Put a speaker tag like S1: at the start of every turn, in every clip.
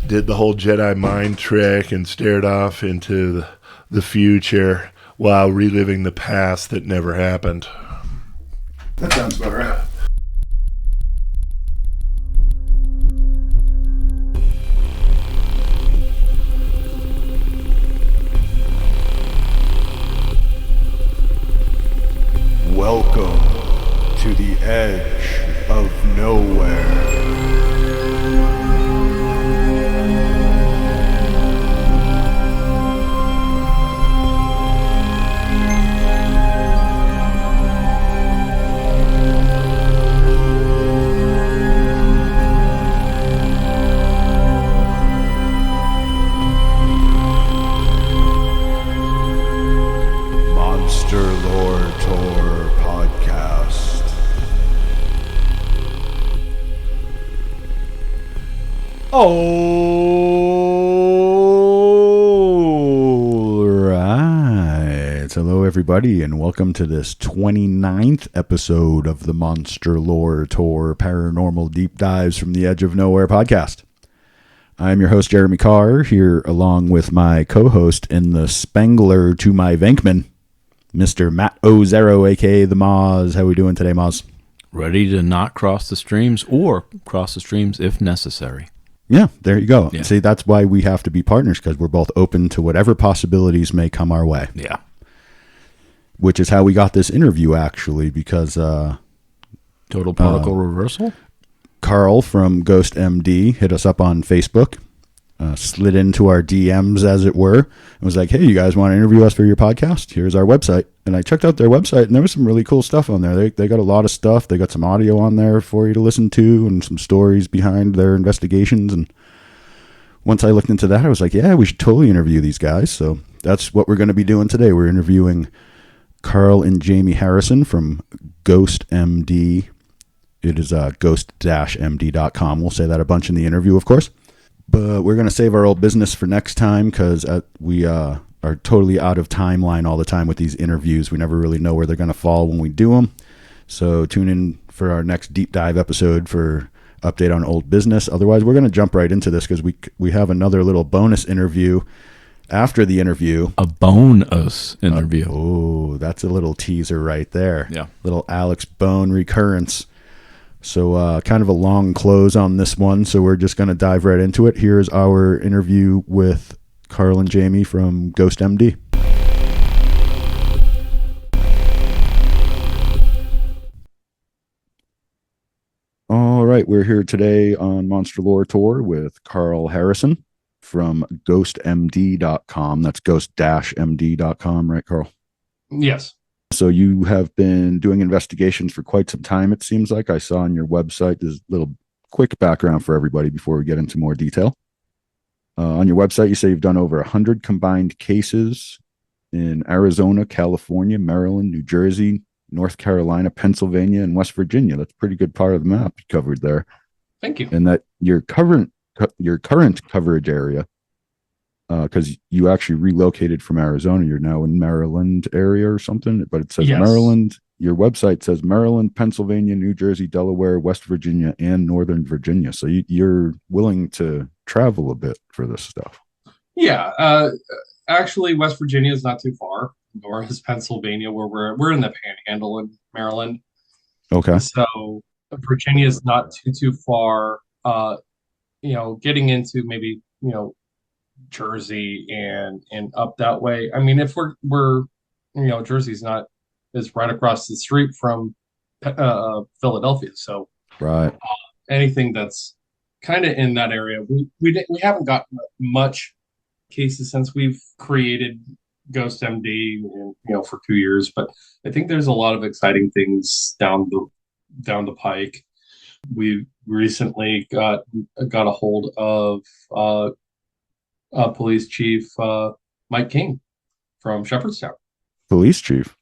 S1: did the whole Jedi mind trick and stared off into the future while reliving the past that never happened. That sounds about right. Welcome to the edge of nowhere. All right. Hello, everybody, and welcome to this 29th episode of the Monster Lore Tour Paranormal Deep Dives from the Edge of Nowhere podcast. I'm your host, Jeremy Carr, here along with my co-host and the Spengler to my Venkman, Mr. Matt Ozero, a.k.a. The Moz. How are we doing today, Moz?
S2: Ready to not cross the streams or cross the streams if necessary.
S1: Yeah, there you go.
S2: Yeah.
S1: See, that's why we have to be partners, because we're both open to whatever possibilities may come our way.
S2: Yeah.
S1: Which is how we got this interview, actually, because
S2: Total protocol reversal?
S1: Carl from G.H.O.S.T hit us up on Facebook, slid into our DMs, as it were, and was like, hey, you guys want to interview us for your podcast? Here's our website. And I checked out their website, and there was some really cool stuff on there. They got a lot of stuff. They got some audio on there for you to listen to and some stories behind their investigations. And once I looked into that, I was like, yeah, we should totally interview these guys. So that's what we're going to be doing today. We're interviewing Carl and Jamie Harrison from G.H.O.S.T. It is ghost-md.com. We'll say that a bunch in the interview, of course. But we're going to save our old business for next time, because we are totally out of timeline all the time with these interviews. We never really know where they're going to fall when we do them. So tune in for our next deep dive episode for update on old business. Otherwise, we're going to jump right into this, because we have another little bonus interview after the interview.
S2: A bonus interview.
S1: Oh, that's a little teaser right there.
S2: Yeah.
S1: Little Alex Bone recurrence. So kind of a long close on this one, so we're just going to dive right into it. Here's our interview with Carl and Jamie from G.H.O.S.T. All right, we're here today on Monster Lore Tour with Carl Harrison from ghostmd.com. That's ghost-md.com, right, Carl?
S3: Yes.
S1: So you have been doing investigations for quite some time, it seems like. I saw on your website. There's a little quick background for everybody before we get into more detail. On your website, you say you've done over 100 combined cases in Arizona, California, Maryland, New Jersey, North Carolina, Pennsylvania, and West Virginia. That's a pretty good part of the map you covered there.
S3: Thank you.
S1: And that your current coverage area, because you actually relocated from Arizona. You're now in Maryland area or something, but it says
S3: Yes.
S1: Maryland. Your website says Maryland, Pennsylvania, New Jersey, Delaware, West Virginia, and Northern Virginia. So you're willing to travel a bit for this stuff.
S3: Yeah. Actually, West Virginia is not too far, nor is Pennsylvania, where we're in the Panhandle in Maryland.
S1: Okay.
S3: So Virginia is not too far. Getting into maybe Jersey and up that way. I mean, if we're Jersey's is right across the street from Philadelphia, so
S1: Right.
S3: anything that's kind of in that area, we haven't gotten much cases since we've created G.H.O.S.T, for 2 years, but I think there's a lot of exciting things down the pike. We recently got a hold of Police Chief Mike King from Shepherdstown.
S1: Police chief.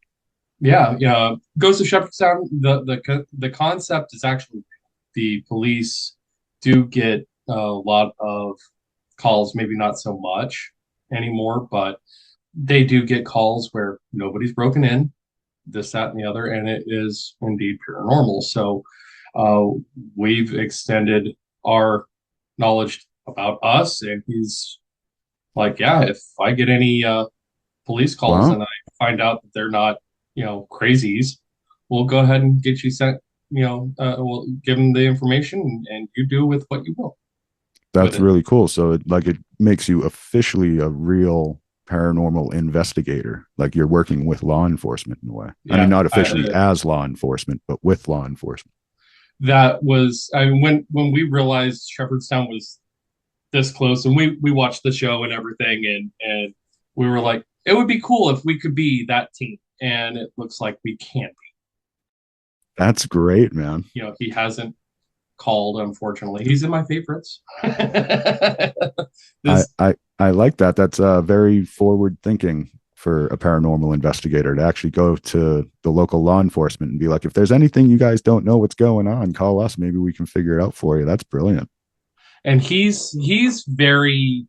S3: Yeah, goes to Shepherdstown. The concept is actually the police do get a lot of calls, maybe not so much anymore, but they do get calls where nobody's broken in, this, that, and the other, and it is indeed paranormal. So we've extended our knowledge about us, and he's like, yeah, if I get any police calls
S1: Wow.
S3: and I find out that they're not, crazies, we'll go ahead and get you sent, we'll give them the information, and you do with what you will with
S1: That's
S3: it.
S1: really cool. So it makes you officially a real paranormal investigator. Like you're working with law enforcement in a way. I mean,
S3: Yeah,
S1: not officially as law enforcement, but with law enforcement.
S3: that was, I mean, when we realized Shepherdstown was this close, and we watched the show and everything, and we were like, it would be cool if we could be that team, and it looks like we can't be.
S1: That's great, man.
S3: He hasn't called, unfortunately. He's in my favorites.
S1: I,
S3: This
S1: I, I like that. That's very forward thinking for a paranormal investigator to actually go to the local law enforcement and be like, if there's anything you guys don't know what's going on, call us. Maybe we can figure it out for you. That's brilliant.
S3: and he's very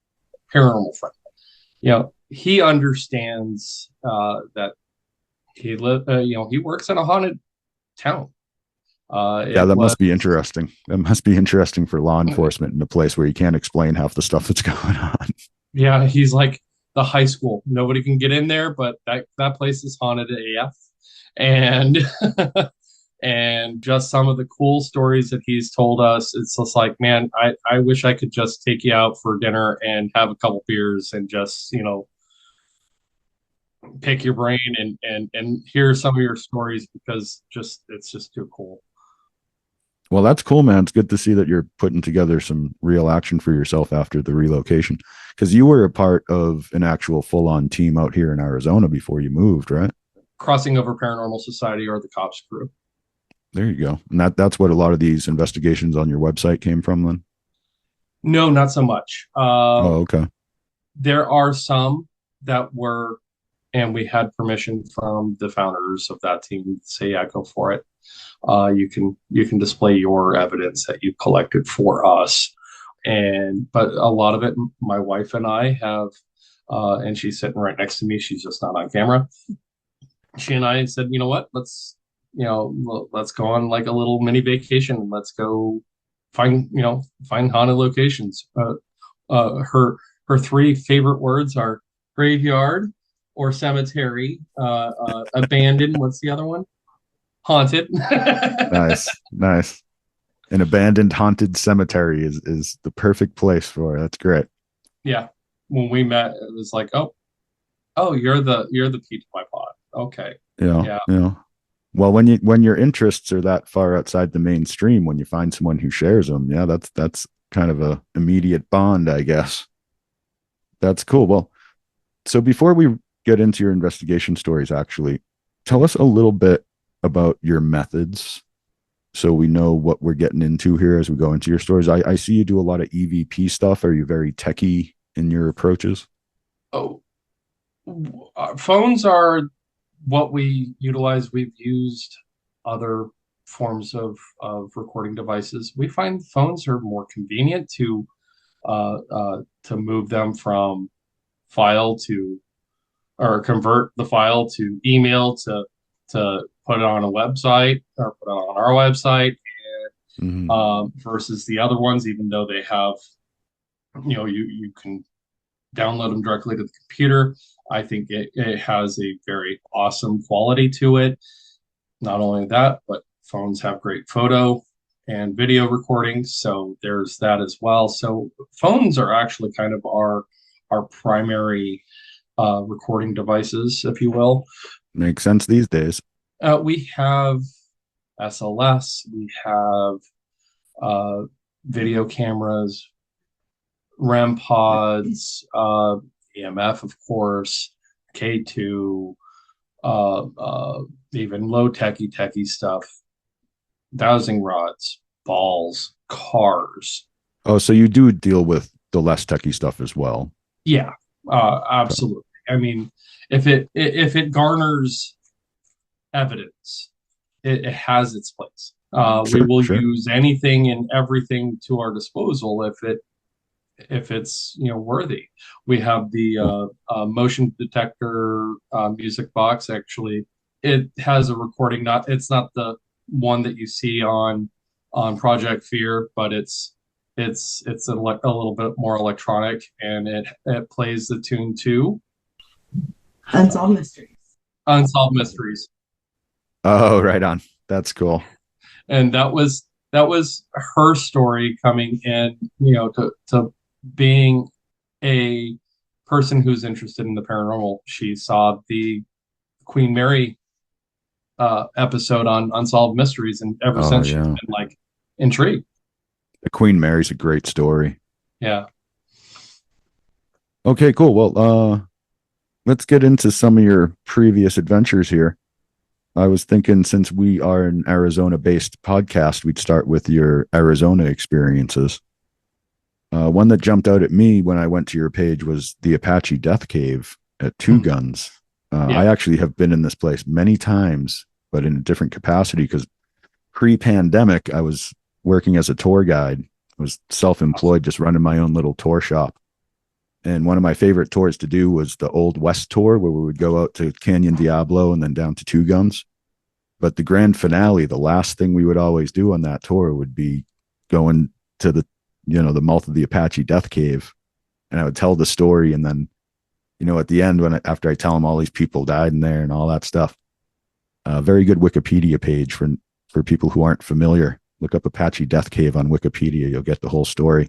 S3: paranormal friendly. He understands that he works in a haunted town.
S1: Yeah,
S3: It
S1: that
S3: was
S1: must be interesting. That must be interesting for law enforcement in a place where you can't explain half the stuff that's going on.
S3: Yeah, he's like the high school. Nobody can get in there, but that place is haunted AF. And and just some of the cool stories that he's told us, it's just like, man, I wish I could just take you out for dinner and have a couple beers and just, pick your brain and hear some of your stories, because just it's just too cool.
S1: Well, that's cool, man. It's good to see that you're putting together some real action for yourself after the relocation. Because you were a part of an actual full on team out here in Arizona before you moved, right?
S3: Crossing Over Paranormal Society or the Cops Crew.
S1: There you go. And that's what a lot of these investigations on your website came from then?
S3: No, not so much.
S1: Oh, okay.
S3: There are some that were, and we had permission from the founders of that team to say, yeah, go for it. You can display your evidence that you collected for us, but a lot of it, my wife and I have, and she's sitting right next to me. She's just not on camera. She and I said, you know what? Let's go on like a little mini vacation. Let's go find haunted locations. Her three favorite words are graveyard or cemetery, abandoned. What's the other one? Haunted.
S1: Nice. Nice. An abandoned haunted cemetery is the perfect place for it. That's great.
S3: Yeah. When we met, it was like, oh, you're the Pete to my pod. Okay.
S1: Yeah.
S3: Yeah.
S1: Yeah. Well, when your interests are that far outside the mainstream, when you find someone who shares them, yeah, that's kind of a immediate bond, I guess. That's cool. Well, so before we get into your investigation stories, actually, tell us a little bit about your methods so we know what we're getting into here as we go into your stories. I see you do a lot of EVP stuff. Are you very techie in your approaches?
S3: Oh, phones are what we utilize. We've used other forms of recording devices. We find phones are more convenient to move them from file to, or convert the file to email to put it on a website or put it on our website,
S1: Mm-hmm.
S3: versus the other ones, even though they have, you can download them directly to the computer. I think it has a very awesome quality to it. Not only that, but phones have great photo and video recordings, so there's that as well. So phones are actually kind of our primary recording devices, if you will.
S1: Makes sense these days.
S3: We have SLS, we have uh, video cameras, REM pods, EMF, of course, K2, even low techie stuff, dowsing rods, balls, cars.
S1: Oh, so you do deal with the less techie stuff as well.
S3: Yeah, absolutely. I mean, if it garners evidence, it has its place. We
S1: Sure,
S3: will
S1: sure.
S3: use anything and everything to our disposal if it's worthy. We have the
S1: Cool.
S3: motion detector music box. Actually, it has a recording. It's not the one that you see on Project Fear, but It's a little bit more electronic, and it plays the tune to
S4: Unsolved Mysteries.
S3: Unsolved Mysteries.
S1: Oh, right on. That's cool.
S3: And that was her story coming in, to being a person who's interested in the paranormal. She saw the Queen Mary episode on Unsolved Mysteries, and ever
S1: Oh,
S3: since she's
S1: yeah.
S3: been like intrigued.
S1: The Queen Mary's a great story.
S3: Yeah.
S1: Okay, cool. Well, let's get into some of your previous adventures here. I was thinking, since we are an Arizona-based podcast, we'd start with your Arizona experiences. One that jumped out at me when I went to your page was the Apache Death Cave at Two Guns.
S3: Yeah.
S1: I actually have been in this place many times, but in a different capacity, because pre-pandemic, I was working as a tour guide. I was self-employed, just running my own little tour shop. And one of my favorite tours to do was the Old West tour, where we would go out to Canyon Diablo and then down to Two Guns. But the grand finale, the last thing we would always do on that tour would be going to the mouth of the Apache Death Cave. And I would tell the story. And then, at the end, after I tell them all these people died in there and all that stuff, a very good Wikipedia page for people who aren't familiar. Look up Apache Death Cave on Wikipedia. You'll get the whole story.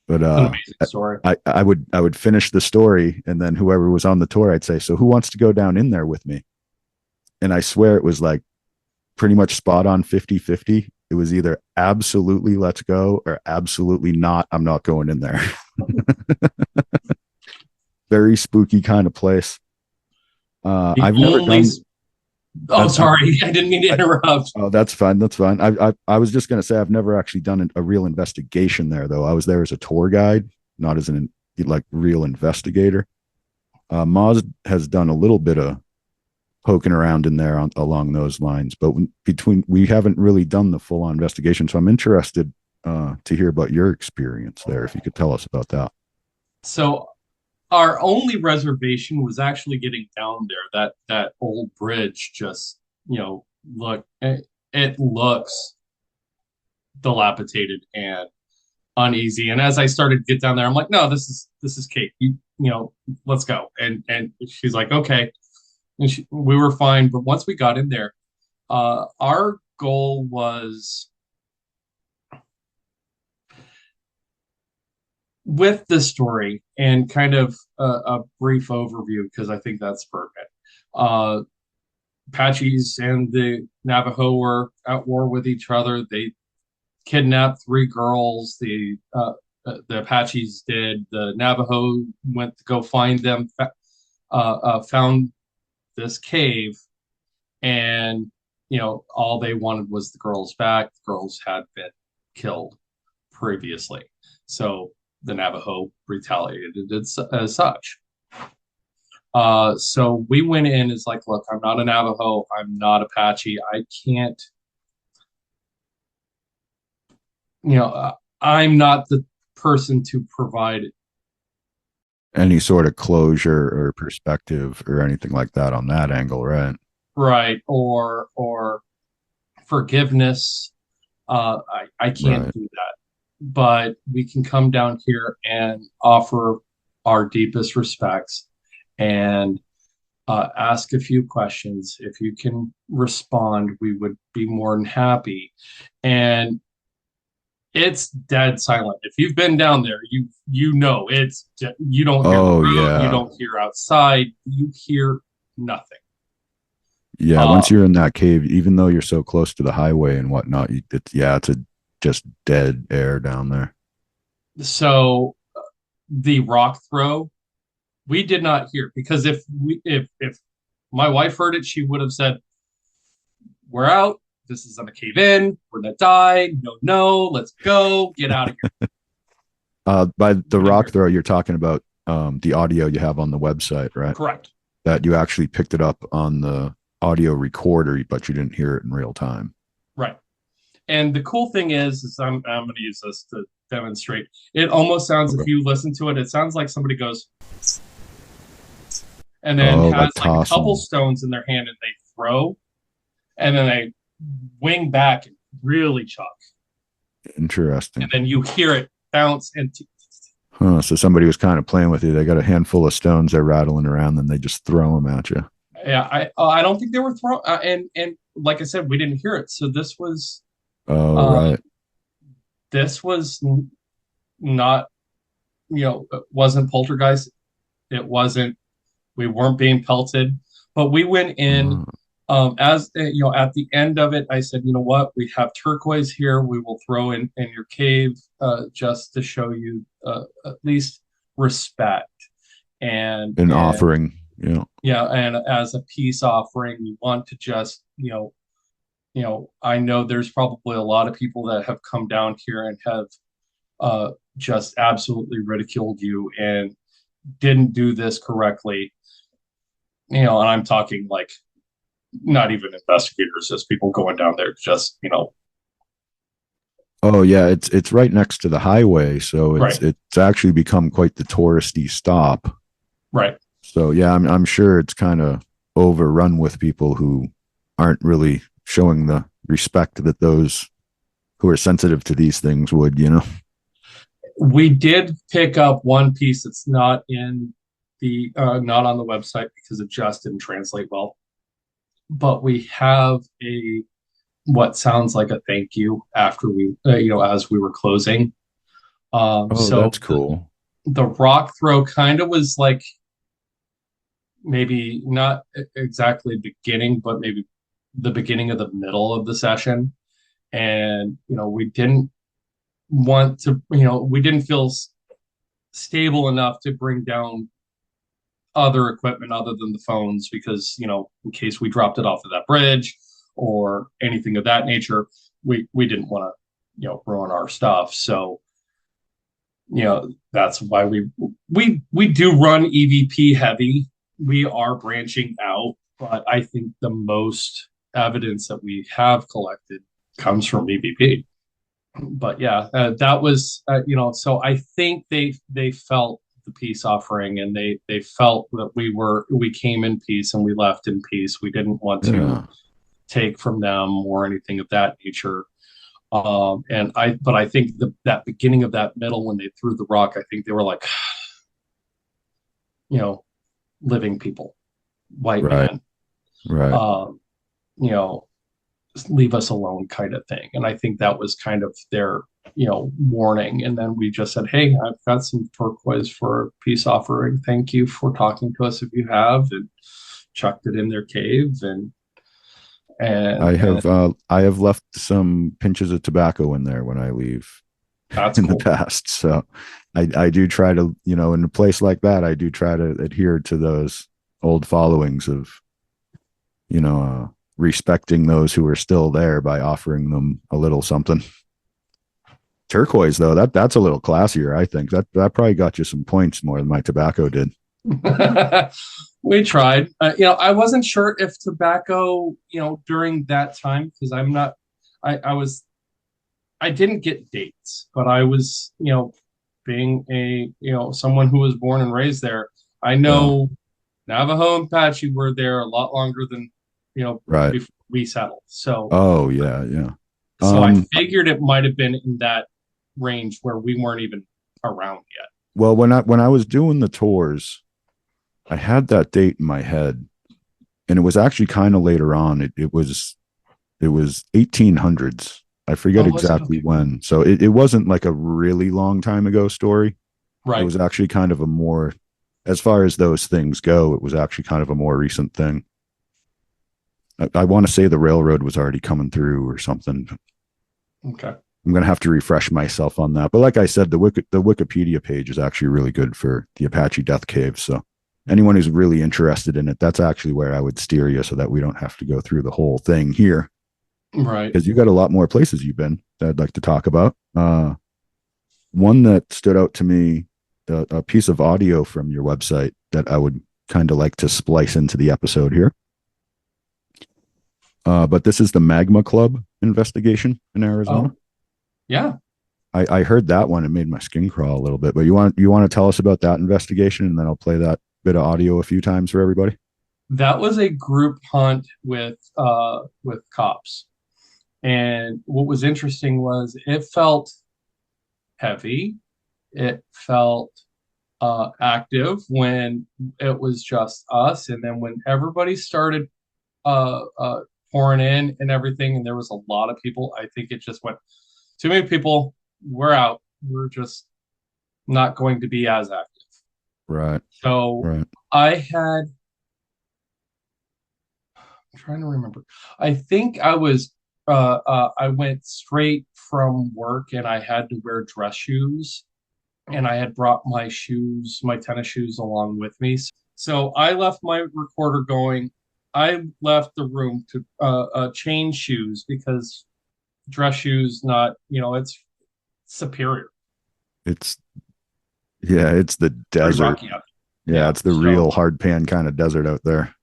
S1: But
S3: An amazing story.
S1: I would finish the story, and then whoever was on the tour, I'd say, so who wants to go down in there with me? And I swear it was like pretty much spot on 50-50. It was either absolutely let's go or absolutely not, I'm not going in there. Very spooky kind of place. I've never done.
S3: Oh, sorry. I didn't mean to interrupt.
S1: Oh, that's fine. That's fine. I was just going to say I've never actually done a real investigation there, though. I was there as a tour guide, not as an real investigator. Moz has done a little bit of poking around in there along those lines, but we haven't really done the full-on investigation. So I'm interested to hear about your experience there, if you could tell us about that.
S3: So our only reservation was actually getting down there. That old bridge just, it looks dilapidated and uneasy. And as I started to get down there, I'm like, no, this is Kate. Let's go. And she's like, okay. And we were fine. But once we got in there, our goal was, with the story and kind of a brief overview, because I think that's perfect. Apaches and the Navajo were at war with each other. They kidnapped 3 girls. The Apaches did. The Navajo went to go find them, found this cave, and all they wanted was the girls back. The girls had been killed previously, so the Navajo retaliated as such. So we went in as like, look, I'm not a Navajo, I'm not Apache, I can't, I'm not the person to provide
S1: any sort of closure or perspective or anything like that on that angle, right?
S3: Right, or forgiveness. I can't do that, but we can come down here and offer our deepest respects and ask a few questions. If you can respond, we would be more than happy. And it's dead silent. If you've been down there, you it's you don't hear the road, you don't hear outside, you hear nothing.
S1: Yeah, once you're in that cave, even though you're so close to the highway and whatnot, it's just dead air down there.
S3: So the rock throw, we did not hear, because if my wife heard it, she would have said, "We're out. This is gonna cave in. We're gonna die. No, let's go. Get out of here."
S1: By the rock throw, you're talking about the audio you have on the website, right?
S3: Correct.
S1: That you actually picked it up on the audio recorder, but you didn't hear it in real time.
S3: Right. And the cool thing is I'm going to use this to demonstrate. It almost sounds, if you listen to it, it sounds like somebody goes, and then has like a couple stones in their hand, and they throw, and then they wing back and really chuck.
S1: Interesting.
S3: and then you hear it bounce and
S1: Huh, so somebody was kind of playing with you. They got a handful of stones they're rattling around, then they just throw them at you.
S3: yeah, I don't think they were thrown. And like I said, we didn't hear it. So
S1: Oh,
S3: uh,
S1: right.
S3: this was not, it wasn't poltergeist. It wasn't. We weren't being pelted, but we went in.
S1: Uh,
S3: As at the end of it, I said, you know what? We have turquoise here. We will throw in your cave just to show you at least respect
S1: an
S3: and
S1: offering, you know.
S3: yeah, and as a peace offering, we want to just I know there's probably a lot of people that have come down here and have just absolutely ridiculed you and didn't do this correctly. And I'm talking like not even investigators, just people going down there, just
S1: Oh yeah, it's right next to the highway, so
S3: right,
S1: it's actually become quite the touristy stop.
S3: right.
S1: So yeah, I'm sure it's kind of overrun with people who aren't really showing the respect that those who are sensitive to these things would, you know.
S3: We did pick up one piece that's not in the not on the website because it just didn't translate well. But we have a what sounds like a thank you after we as we were closing.
S1: Oh,
S3: So
S1: that's cool.
S3: the rock throw kind of was like maybe not exactly beginning, but maybe the beginning of the middle of the session. And we didn't want to, we didn't feel stable enough to bring down other equipment other than the phones because in case we dropped it off of that bridge or anything of that nature, we didn't want to ruin our stuff. So that's why we do run EVP heavy. We are branching out, but I think the most evidence that we have collected comes from EVP. But yeah, that was so I think they felt the peace offering and they felt that we came in peace and we left in peace. We didn't want to
S1: Yeah.
S3: take from them or anything of that nature. But I think that beginning of that middle when they threw the rock, I think they were like, you know, living people, white
S1: Right.
S3: man,
S1: Right.
S3: um, you know, leave us alone kind of thing. And I think that was kind of their, warning. And then we just said, hey, I've got some turquoise for a peace offering. Thank you for talking to us if you have, and chucked it in their cave and
S1: I have left some pinches of tobacco in there when I leave
S3: that's
S1: in the
S3: cool.
S1: past. So I do try to, in a place like that, I do try to adhere to those old followings of, respecting those who are still there by offering them a little something. Turquoise though, that's a little classier. I think that probably got you some points more than my tobacco did.
S3: We tried. I wasn't sure if tobacco, during that time, because I'm not, I didn't get dates, but I was, being a, someone who was born and raised there. I
S1: Yeah.
S3: know Navajo and Apache were there a lot longer than,
S1: Right.
S3: before we settled.
S1: Oh yeah, yeah.
S3: So I figured it might have been in that range where we weren't even around yet.
S1: Well, when I was doing the tours, I had that date in my head, and it was actually kind of later on. It was 1800s. I forget
S3: Oh, was it?
S1: exactly
S3: Okay.
S1: when. So it wasn't like a really long time ago story. It
S3: Right.
S1: was actually kind of a more, as far as those things go, it was actually kind of a more recent thing. I want to say the railroad was already coming through or something.
S3: Okay.
S1: I'm going to have to refresh myself on that. But like I said, the Wikipedia page is actually really good for the Apache Death Cave. So anyone who's really interested in it, that's actually where I would steer you so that we don't have to go through the whole thing here.
S3: Right.
S1: Because you got a lot more places you've been that I'd like to talk about. One that stood out to me, a piece of audio from your website that I would kind of like to splice into the episode here. But this is the Magma Club investigation in Arizona.
S3: Oh, yeah.
S1: I heard that one. It made my skin crawl a little bit. But you want to tell us about that investigation, and then I'll play that bit of audio a few times for everybody.
S3: That was a group hunt with cops. And what was interesting was it felt heavy. It felt active when it was just us. And then when everybody started pouring in and everything, and there was a lot of people, I think it just went, too many people, we're out. We're just not going to be as active.
S1: Right.
S3: So
S1: Right.
S3: I'm trying to remember. I think I went straight from work and I had to wear dress shoes, and I had brought my tennis shoes along with me. So I left my recorder going. I left the room to change shoes because dress shoes, not, it's superior.
S1: It's it's the
S3: Pretty
S1: desert.
S3: rocky out there.
S1: Yeah,
S3: Yeah.
S1: it's the real hard pan kind of desert out there.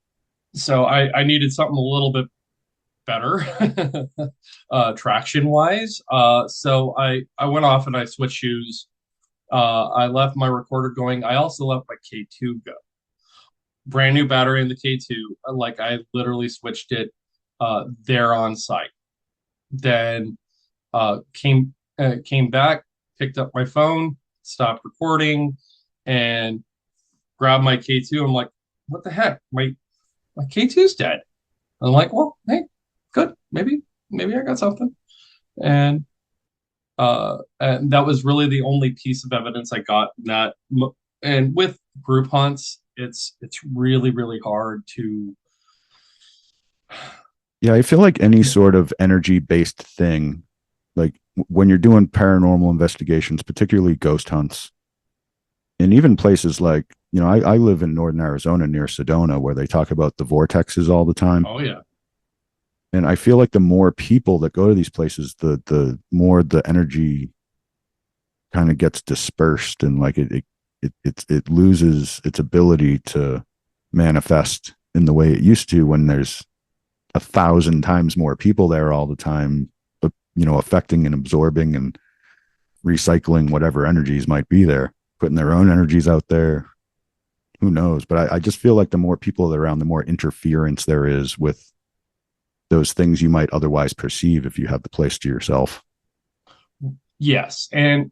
S3: So I needed something a little bit better traction wise. So I went off and I switched shoes. I left my recorder going. I also left my K2 go. Brand new battery in the K2. Like I literally switched it there on site. Then came back, picked up my phone, stopped recording, and grabbed my K2. I'm like, what the heck? My K2's dead. I'm like, well, hey, good. Maybe I got something. And that was really the only piece of evidence I got in that. And with group hunts, it's really, really hard to.
S1: Yeah, I feel like any sort of energy based thing, like when you're doing paranormal investigations, particularly ghost hunts, and even places like, I live in northern Arizona near Sedona where they talk about the vortexes all the time.
S3: Oh yeah.
S1: And I feel like the more people that go to these places, the more the energy kind of gets dispersed, and like it loses its ability to manifest in the way it used to when there's 1,000 times more people there all the time, affecting and absorbing and recycling whatever energies might be there, putting their own energies out there. Who knows? But I just feel like the more people that are around, the more interference there is with those things you might otherwise perceive if you have the place to yourself.
S3: Yes, and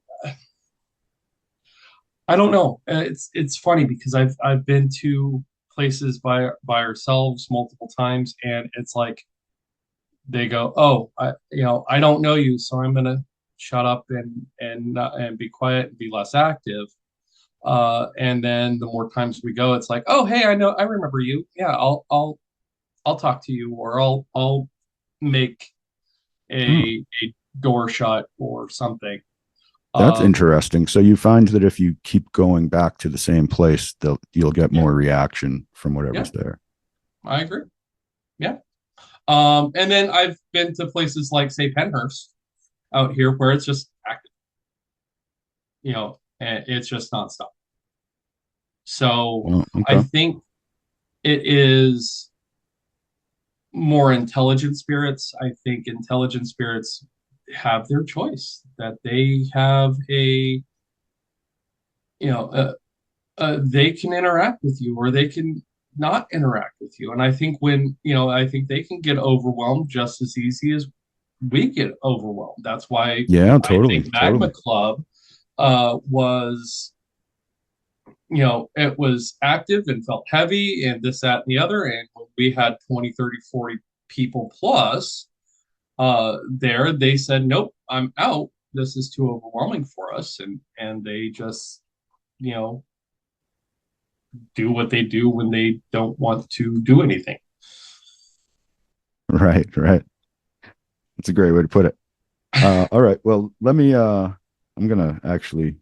S3: I don't know. It's funny because I've been to places by ourselves multiple times, and it's like they go, "Oh, I don't know you, so I'm gonna shut up and be quiet and be less active." And then the more times we go, it's like, "Oh, hey, I remember you. Yeah, I'll talk to you, or I'll make
S1: Oh,
S3: a door shut or something."
S1: that's
S3: Um,
S1: interesting. So you find that if you keep going back to the same place, you'll get
S3: yeah,
S1: more reaction from
S3: yeah,
S1: whatever's there.
S3: I agree. Yeah. And then I've been to places like, say, Penhurst out here where it's just active, and it's just nonstop. So
S1: Oh,
S3: I
S1: okay.
S3: think it is more intelligent spirits. I think intelligent spirits have their choice, that they have you know, they can interact with you or they can not interact with you. And I think I think they can get overwhelmed just as easy as we get overwhelmed. That's why
S1: Yeah,
S3: I
S1: totally,
S3: think Magma
S1: totally.
S3: Club was, it was active and felt heavy and this, that, and the other. And when we had 20, 30, 40 people plus there, they said, nope, I'm out. This is too overwhelming for us. And they just, you know, do what they do when they don't want to do anything.
S1: Right, right. That's a great way to put it. All right. Well, I'm gonna actually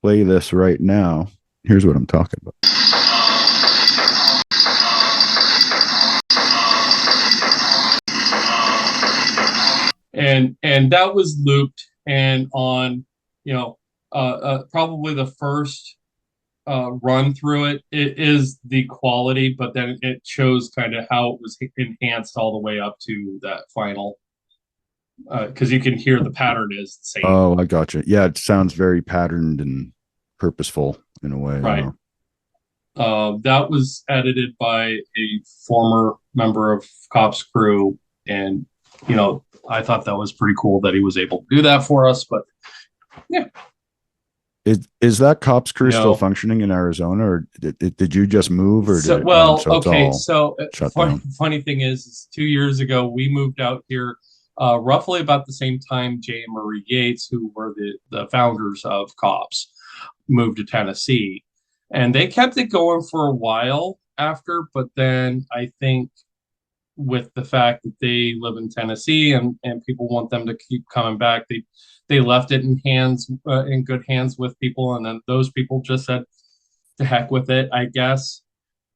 S1: play this right now. Here's what I'm talking about.
S3: And that was looped and on, probably the first run through it is the quality, but then it shows kind of how it was enhanced all the way up to that final, because you can hear the pattern is the same.
S1: Oh, I gotcha. Yeah, it sounds very patterned and purposeful in a way.
S3: Right. That was edited by a former member of Cops Crew, and I thought that was pretty cool that he was able to do that for us. But yeah.
S1: Is that cops crew still
S3: No.
S1: functioning in Arizona, or did you just move, or did it
S3: Well,
S1: run, so it's
S3: okay.
S1: all
S3: So
S1: shut down?
S3: funny thing is 2 years ago we moved out here, roughly about the same time Jay and Marie Yates, who were the founders of Cops, moved to Tennessee, and they kept it going for a while after. But then I think with the fact that they live in Tennessee and people want them to keep coming back, they left it in good hands with people, and then those people just said to heck with it, I guess.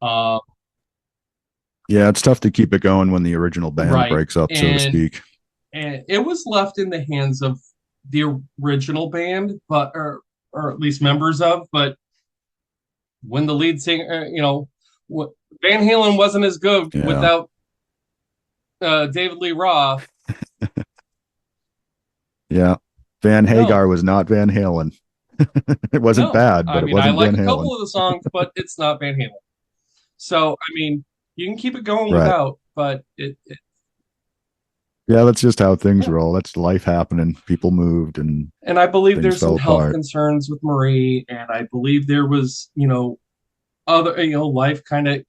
S3: Uh,
S1: Yeah, it's tough to keep it going when the original band
S3: right.
S1: breaks up, so to speak.
S3: And it was left in the hands of the original band, or at least members of. But when the lead singer, Van Halen wasn't as good without David Lee Roth.
S1: Yeah, Van Hagar was not Van Halen. It wasn't bad, but it wasn't
S3: I like
S1: Van
S3: a
S1: Halen.
S3: couple of the songs, but it's not Van Halen. So you can keep it going without, but
S1: yeah, that's just how things roll. That's life happening. People moved, and
S3: I believe there's some health
S1: apart.
S3: concerns with Marie, and I believe there was other life kind of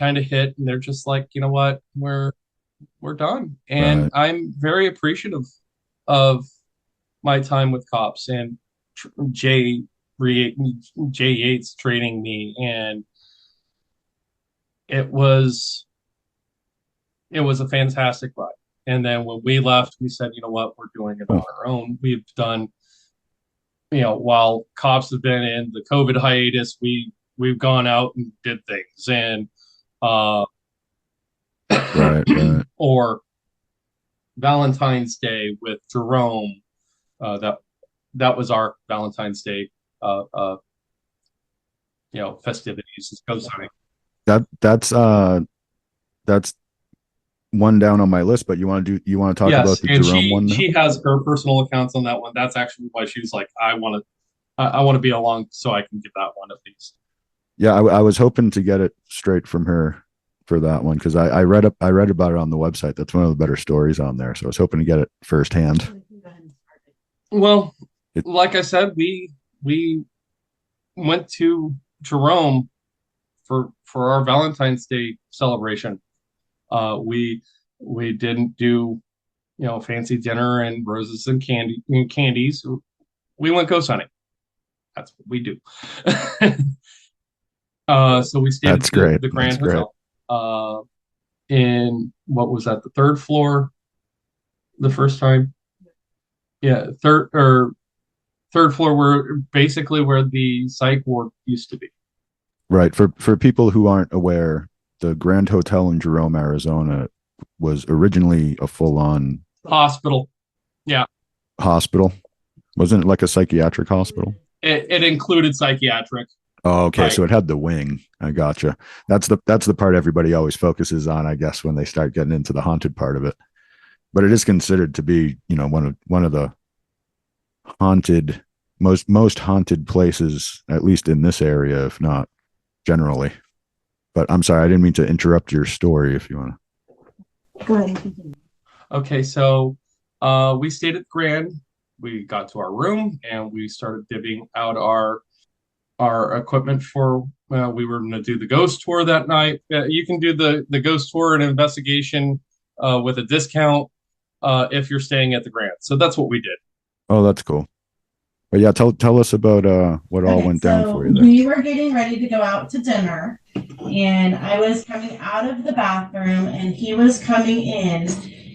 S3: hit, and they're just like, you know what, we're done. And I'm very appreciative of my time with Cops and Jay Yates training me, and it was a fantastic ride. And then when we left, we said, you know what, we're doing it on our own. We've done, while Cops have been in the COVID hiatus, we've gone out and did things, and
S1: right.
S3: Or Valentine's Day with Jerome. That was our Valentine's Day, festivities.
S1: That's one down on my list. But you want to talk about the Jerome one now?
S3: She has her personal accounts on that one. That's actually why she was like, I want to be along so I can get that one at least.
S1: Yeah, I was hoping to get it straight from her for that one, because I read about it on the website. That's one of the better stories on there. So I was hoping to get it firsthand.
S3: Well, like I said, we went to Jerome for our Valentine's Day celebration. We didn't do fancy dinner and roses and candies. We went ghost hunting. That's what we do. So we stayed at the Grand Hotel. In what was that, the third floor the first time? Yeah, third floor, where the psych ward used to be.
S1: Right. For people who aren't aware, the Grand Hotel in Jerome, Arizona was originally a full-on
S3: hospital. Yeah.
S1: Hospital. Wasn't it like a psychiatric hospital?
S3: It included psychiatric.
S1: Oh, okay. Right. So it had the wing. I gotcha. That's the part everybody always focuses on, I guess, when they start getting into the haunted part of it. But it is considered to be, one of the haunted, most haunted places, at least in this area, if not generally. But I'm sorry, I didn't mean to interrupt your story. If you want
S4: to go ahead.
S3: Okay, so we stayed at the Grand. We got to our room and we started divvying out our equipment for. We were going to do the ghost tour that night. You can do the ghost tour and investigation with a discount if you're staying at the Grand. So that's what we did.
S1: Oh, that's cool. But yeah, tell us about what all went down for you there.
S4: We were getting ready to go out to dinner, and I was coming out of the bathroom, and he was coming in,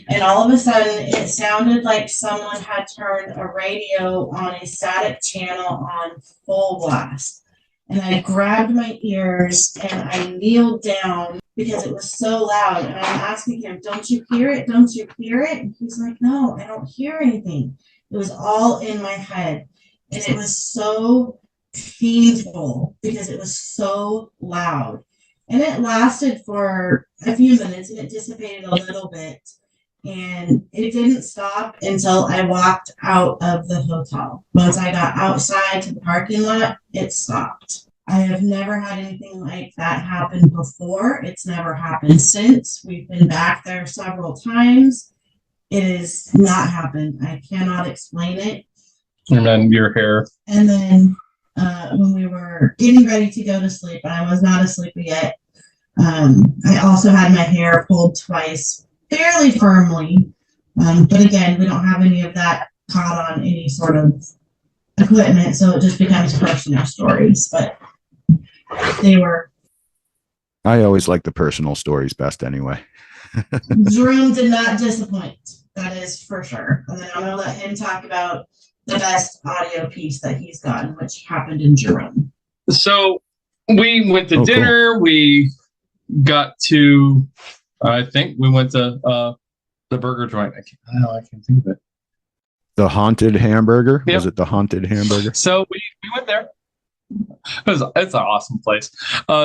S4: and all of a sudden, it sounded like someone had turned a radio on a static channel on full blast. And I grabbed my ears, and I kneeled down because it was so loud, and I'm asking him, "Don't you hear it? Don't you hear it?" And he's like, "No, I don't hear anything." It was all in my head. And it was so painful because it was so loud. And it lasted for a few minutes and it dissipated a little bit. And it didn't stop until I walked out of the hotel. Once I got outside to the parking lot, it stopped. I have never had anything like that happen before. It's never happened since. We've been back there several times. it is not happened. I cannot explain it.
S3: And then your hair.
S4: And then when we were getting ready to go to sleep, and I was not asleep yet, I also had my hair pulled twice, fairly firmly. But again, we don't have any of that caught on any sort of equipment, so it just becomes personal stories. But they were.
S1: I always like the personal stories best anyway.
S4: Jerome did not disappoint. That is for sure. And then I'm going to let him talk about the best audio piece that he's gotten, which happened in Jerome.
S3: So we went to dinner. Cool. We got to, I think we went to the burger joint. I can't think of it.
S1: The Haunted Hamburger?
S3: Yep.
S1: Was it the Haunted Hamburger?
S3: So we went there. It's an awesome place.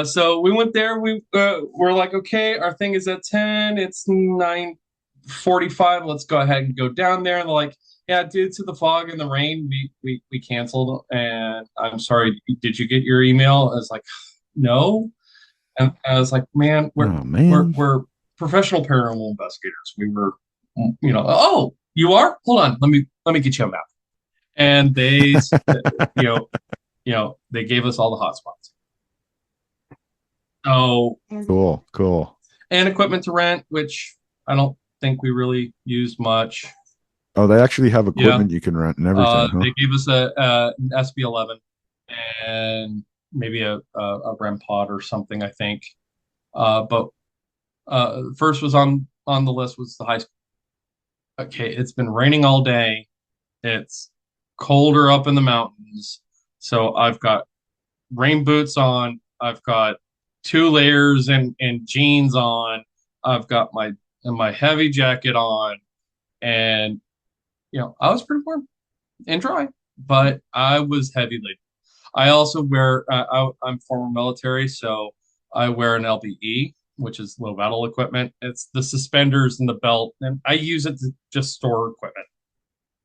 S3: So we went there. We're like, okay, our thing is at 10. It's 9:45. Let's go ahead and go down there. And they're like, yeah, due to the fog and the rain, we canceled. And I'm sorry, did you get your email? I was like, no. And I was like, man, we're professional paranormal investigators. We were, oh, you are? Hold on, let me get you a map. And they, they gave us all the hot spots. Oh,
S1: cool.
S3: And equipment to rent, which I don't think we really used much.
S1: Oh, they actually have equipment you can rent and everything.
S3: They gave us an SB11 and maybe a REM pod or something, I think. But first was on the list was the high school. Okay, it's been raining all day. It's colder up in the mountains. So I've got rain boots on. I've got 2 layers and jeans on. I've got my heavy jacket on. And, I was pretty warm and dry, but I was heavy laden. I also wear, I'm former military, so I wear an LBE, which is low battle equipment. It's the suspenders and the belt, and I use it to just store equipment.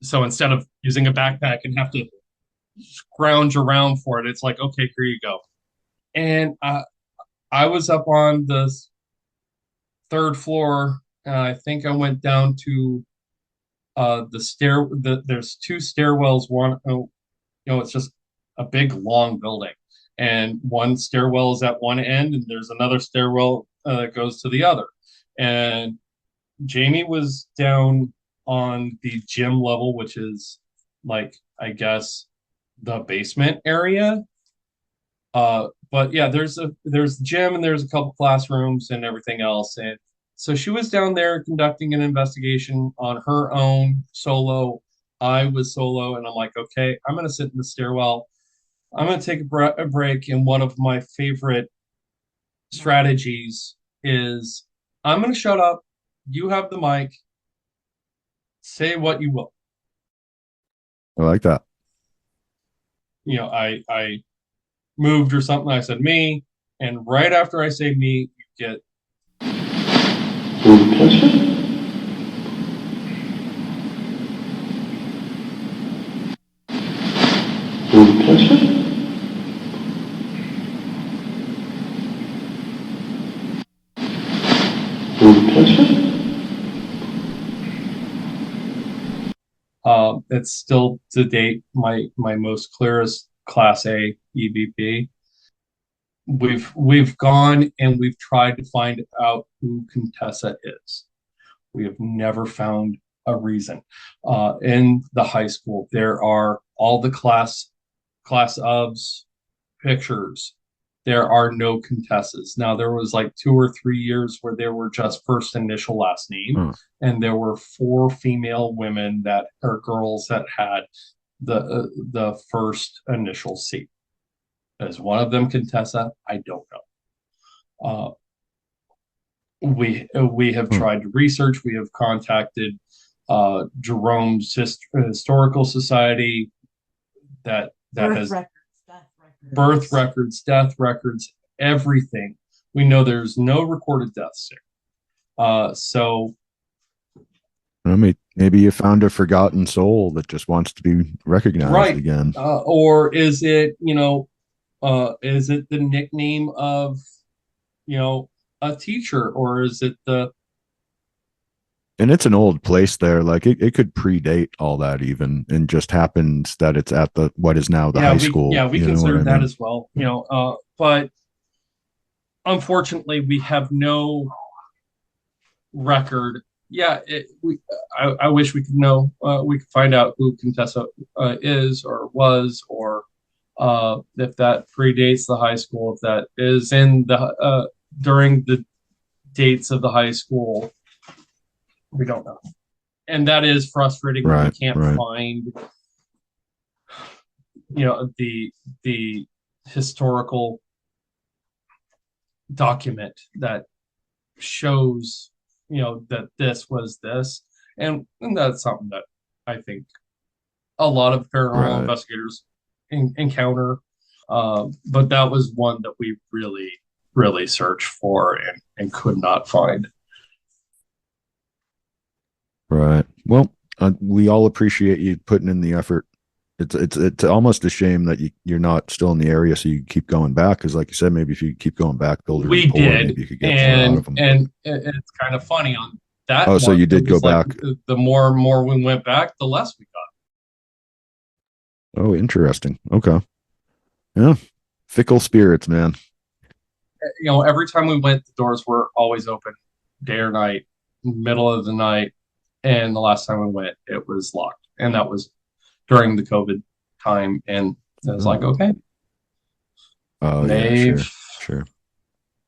S3: So instead of using a backpack and have to scrounge around for it, it's like, okay, here you go. And I was up on the 3rd floor. I think I went down to there's 2 stairwells. One, it's just a big long building, and one stairwell is at one end, and there's another stairwell that goes to the other. And Jamie was down on the gym level, which is like, I guess, the basement area. But yeah, there's the gym and there's a couple classrooms and everything else. And so she was down there conducting an investigation on her own solo. I was solo, and I'm like, okay, I'm going to sit in the stairwell. I'm going to take a break. And one of my favorite strategies is I'm going to shut up. You have the mic. Say what you will.
S1: I like that.
S3: I moved or something. I said me. And right after I say me, you get.
S5: Food pleasure? Food pleasure? Food pleasure?
S3: It's still to date my most clearest Class A EVP. We've gone and we've tried to find out who Contessa is. We have never found a reason. In the high school, there are all the class ofs pictures. There are no Contessas. Now, there was like 2 or 3 years where there were just first initial last name, and there were 4 female women that are girls that had the first initial C. Is one of them Contessa? I don't know. We have tried to research. We have contacted Jerome's Historical Society that has birth records, death records, everything. We know there's no recorded deaths here. So
S1: maybe you found a forgotten soul that just wants to be recognized again.
S3: Or is it, is it the nickname of, a teacher, or is it
S1: And it's an old place there. Like it could predate all that even, and just happens that it's at the what is now the high school.
S3: We
S1: you know what
S3: considered
S1: I
S3: that
S1: mean?
S3: as well. But unfortunately, we have no record. I wish we could know. We could find out who Contessa is or was, or if that predates the high school, if that is in the during the dates of the high school. We don't know, and that is frustrating that we
S1: Right,
S3: can't
S1: right.
S3: find, the historical document that shows, that this was this, and that's something that I think a lot of paranormal
S1: Right.
S3: investigators encounter. But that was one that we really, really searched for and could not find.
S1: Right. Well, we all appreciate you putting in the effort. It's almost a shame that you're not still in the area, so you keep going back. Because, like you said, maybe if you keep going back, build a
S3: We
S1: rapport,
S3: did,
S1: maybe you could get more out of them.
S3: and it's kind of funny on that
S1: Oh, so
S3: one.
S1: you
S3: It
S1: did go
S3: was like
S1: back.
S3: the more and more we went back, the less we
S1: Oh, interesting. Okay. Yeah. Fickle spirits, man.
S3: got. Every time we went, the doors were always open, day or night, middle of the night. And the last time we went, it was locked, and that was during the COVID time. And I was like, okay,
S1: Oh, yeah,
S3: they've
S1: sure.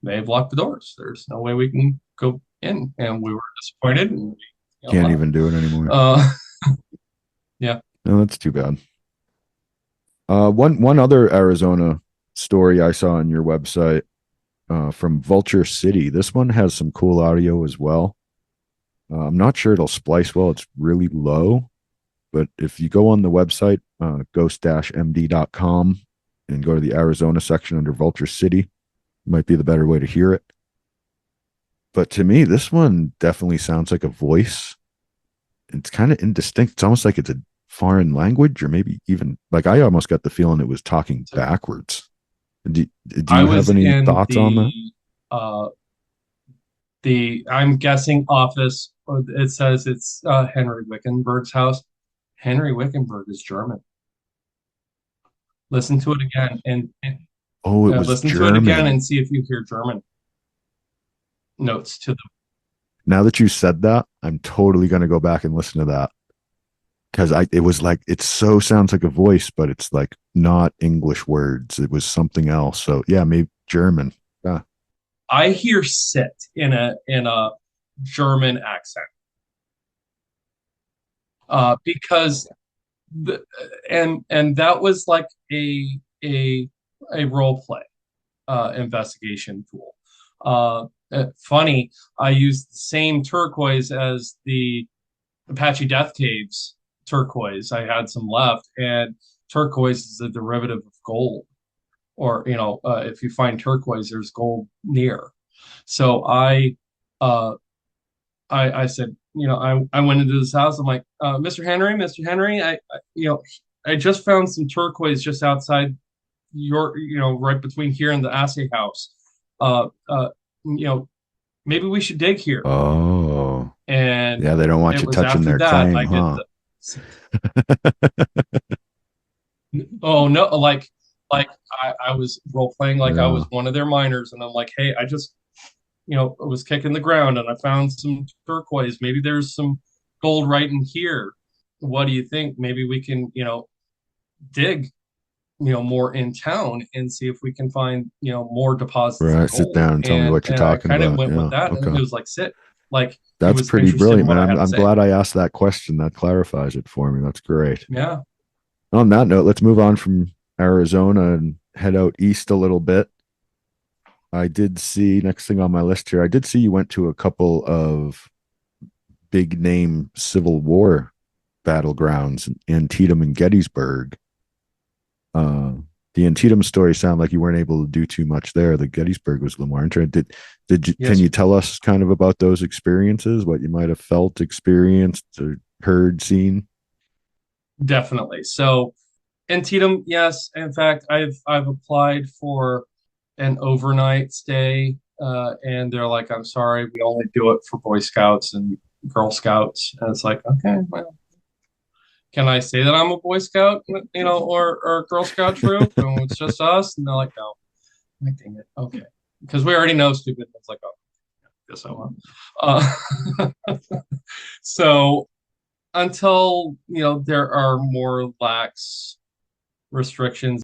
S3: they've locked the doors. There's no way we can go in, and we were disappointed, and we
S1: Can't
S3: left.
S1: even do it anymore.
S3: Yeah.
S1: No, that's too bad. One other Arizona story I saw on your website, from Vulture City. This one has some cool audio as well. I'm not sure it'll splice well. It's really low, but if you go on the website, ghost-md.com, and go to the Arizona section under Vulture City, might be the better way to hear it. But to me, this one definitely sounds like a voice. It's kind of indistinct. It's almost like it's a foreign language, or maybe even like I almost got the feeling it was talking backwards. Do you have any thoughts on that?
S3: Uh, I'm guessing office. It says it's Henry Wickenburg's house. Henry Wickenburg is German. Listen to it again, and
S1: Oh, it was
S3: listen to it again,
S1: German.
S3: and see if you hear German notes to them.
S1: Now that you said that, I'm totally going to go back and listen to that, because it was like it so sounds like a voice, but it's like not English words. It was something else. So yeah, maybe German. Yeah.
S3: I hear "sit" in a German accent, because and that was like a role play investigation tool. Funny, I used the same turquoise as the Apache Death Caves turquoise. I had some left, and turquoise is a derivative of gold. Or, if you find turquoise, there's gold near. So uh, I said, I went into this house. I'm like, Mr. Henry, I just found some turquoise just outside right between here and the assay house. Uh, uh, you know, maybe we should dig here.
S1: Oh,
S3: And
S1: yeah. They don't want
S3: it
S1: you
S3: was
S1: touching
S3: after
S1: their
S3: that
S1: claim,
S3: I get
S1: huh?
S3: oh no, like I was role playing like I
S1: Yeah.
S3: was one of their miners, and I'm like, hey, I just was kicking the ground and I found some turquoise. Maybe there's some gold right in here. What do you think? Maybe we can, dig, more in town and see if we can find, more deposits of
S1: Right. Sit
S3: gold.
S1: down and tell me what you're
S3: And I
S1: talking
S3: kind of
S1: about.
S3: went with
S1: Yeah.
S3: that, and
S1: Okay.
S3: it was like sit, like he
S1: That's
S3: was
S1: pretty
S3: interested in
S1: brilliant,
S3: what
S1: man.
S3: I had to
S1: I'm
S3: say.
S1: glad I asked that question. That clarifies it for me. That's great.
S3: Yeah,
S1: On that note, let's move on from Arizona and head out east a little bit. I did see, next thing on my list here, I did see you went to a couple of big name Civil War battlegrounds in Antietam and Gettysburg. Uh, the Antietam story sounded like you weren't able to do too much there. The Gettysburg was a little more interesting. Did you? Can
S3: yes,
S1: you tell us kind of about those experiences? What you might have felt, experienced, or heard, seen?
S3: definitely. So Antietam, yes. In fact, I've applied for an overnight stay, and they're like, "I'm sorry, we only do it for Boy Scouts and Girl Scouts. And it's like, okay, well, can I say that I'm a Boy Scout, or Girl Scout troop? And it's just us. And they're like, no. I'm like, dang it. Okay. Because we already know stupid. It's like, oh, guess I won. So until, there are more lax restrictions,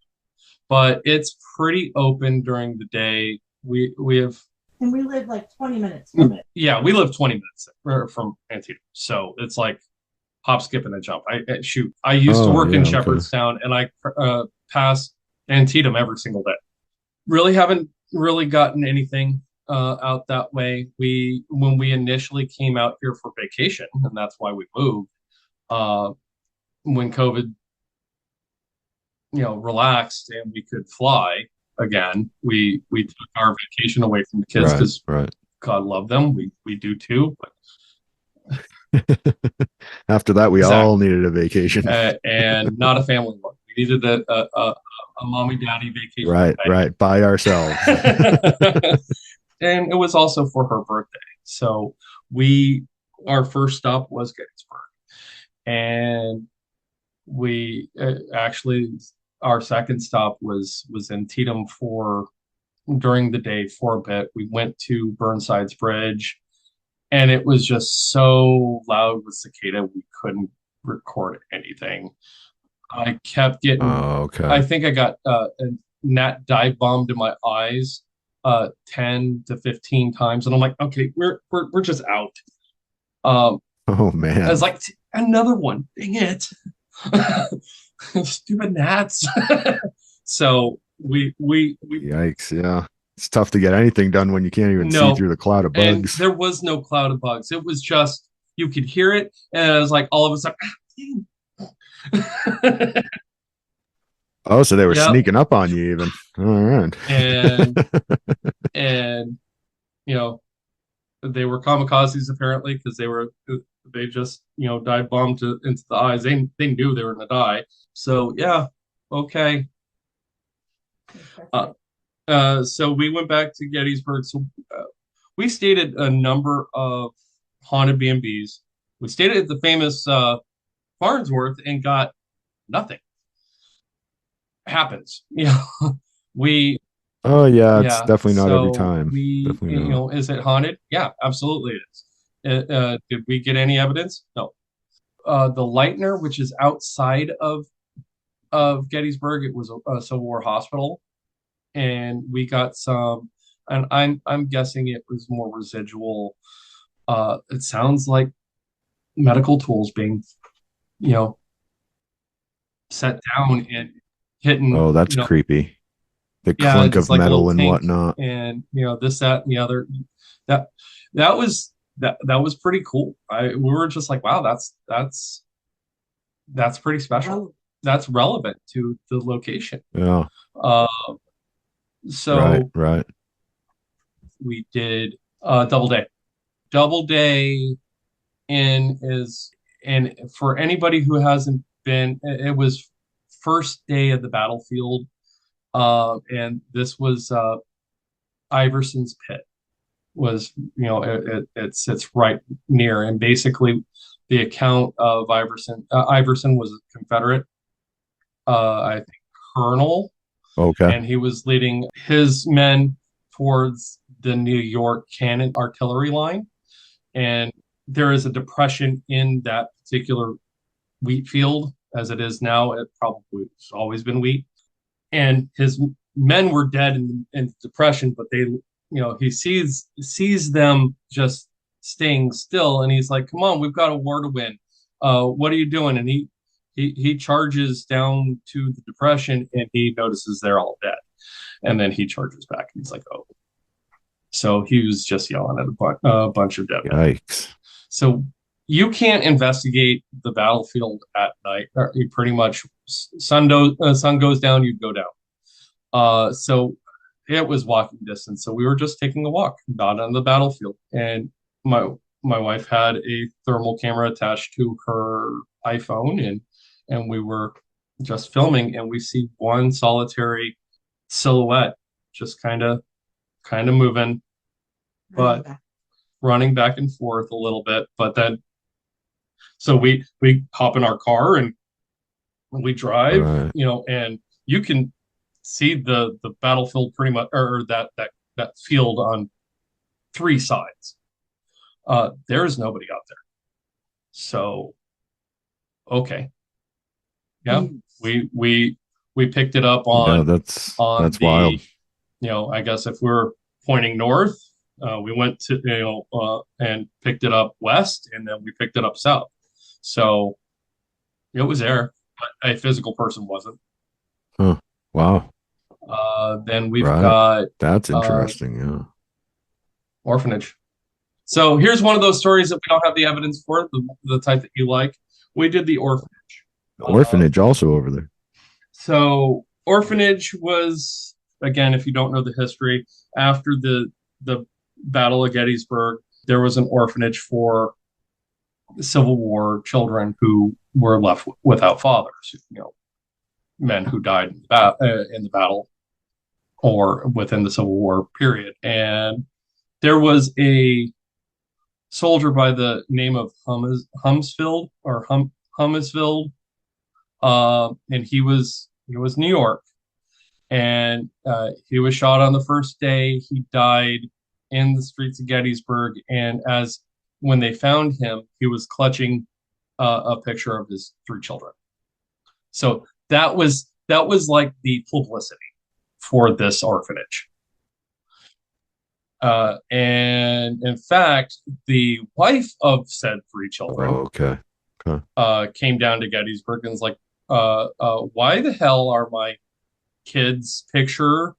S3: but it's pretty open during the day. We have,
S4: And we live like 20 minutes from it.
S3: yeah, we live 20 minutes from Antietam. So it's like hop, skip, and a jump. I used to work in Shepherdstown, and I pass Antietam every single day. Really haven't really gotten anything out that way. When we initially came out here for vacation, and that's why we moved, when COVID, relaxed and we could fly again, we took our vacation away from the kids because God love them. We do too.
S1: But after that, we all needed a vacation,
S3: and not a family one. We needed a mommy daddy vacation.
S1: Right, by ourselves.
S3: And it was also for her birthday. So our first stop was Gettysburg, and we actually our second stop was in Antietam during the day for a bit. We went to Burnside's Bridge, and it was just so loud with cicada we couldn't record anything. I kept getting.
S1: Oh, okay.
S3: I think I got a gnat dive bombed in my eyes 10 to 15 times, and I'm like, okay, we're just out.
S1: Oh man!
S3: I was like, another one. Dang it! Stupid gnats. So we
S1: yikes! Yeah, it's tough to get anything done when you can't even see through the cloud of bugs.
S3: And there was no cloud of bugs. It was just you could hear it, and it was like all of a sudden.
S1: Oh, so they were sneaking up on you even. All right.
S3: And they were kamikazes apparently, because they just dive bombed into the eyes. They knew they were gonna die. So yeah, okay. So we went back to Gettysburg. So we stayed at a number of haunted B&Bs. We stayed at the famous Farnsworth and got nothing. Happens, we.
S1: Oh yeah, it's definitely not every time.
S3: Definitely not. Is it haunted? Yeah, absolutely it is. Did we get any evidence? No. The Lightner, which is outside of Gettysburg, it was a Civil War hospital, and we got some. And I'm guessing it was more residual. It sounds like medical tools being, set down and hitting.
S1: Oh, that's creepy. The clunk of metal and whatnot,
S3: and this, that, and the other. That was pretty cool. We were just like, wow, that's pretty special. That's relevant to the location.
S1: Yeah.
S3: So
S1: right.
S3: We did Double Day. Double Day and for anybody who hasn't been, it was first day of the battlefield. And this was Iverson's Pit. Was it sits right near, and basically the account of Iverson was a Confederate, I think, colonel.
S1: Okay.
S3: And he was leading his men towards the New York cannon artillery line, and there is a depression in that particular wheat field, as it is now. It probably has always been wheat, and his men were dead in depression, but he sees them just staying still, and he's like, come on, we've got a war to win. What are you doing? And he charges down to the depression, and he notices they're all dead, and then he charges back, and he's like, oh. So he was just yelling at a bunch of dead men.
S1: Yikes.
S3: So you can't investigate the battlefield at night. You pretty much sun goes down, you go down. So it was walking distance. So we were just taking a walk, not on the battlefield. And my wife had a thermal camera attached to her iPhone, and we were just filming, and we see one solitary silhouette just kind of moving. But running back and forth a little bit, but then so we hop in our car and we drive,
S6: Right.
S3: and you can see the battlefield pretty much, or that field on three sides. There's nobody out there. So, okay. Yeah, we picked it up
S6: Yeah,
S3: on
S6: that's
S3: the,
S6: wild.
S3: I guess if we're pointing north, we went to, and picked it up west, and then we picked it up south. So it was there, but a physical person wasn't.
S6: Huh. Wow.
S3: Then we've
S6: Right.
S3: got
S6: That's interesting. Yeah.
S3: orphanage. So here's one of those stories that we don't have the evidence for, the type that you like. We did the orphanage.
S6: The orphanage also over there.
S3: So orphanage was, again, if you don't know the history, after the Battle of Gettysburg, there was an orphanage for Civil War children who were left without fathers, men who died in the battle or within the Civil War period. And there was a soldier by the name of Humsfield or Hummisfield, and he was New York, and he was shot on the first day. He died in the streets of Gettysburg, and when they found him, he was clutching a picture of his three children. So that was like the publicity for this orphanage. And in fact, the wife of said three children
S6: Okay.
S3: came down to Gettysburg and was like, why the hell are my kids' picture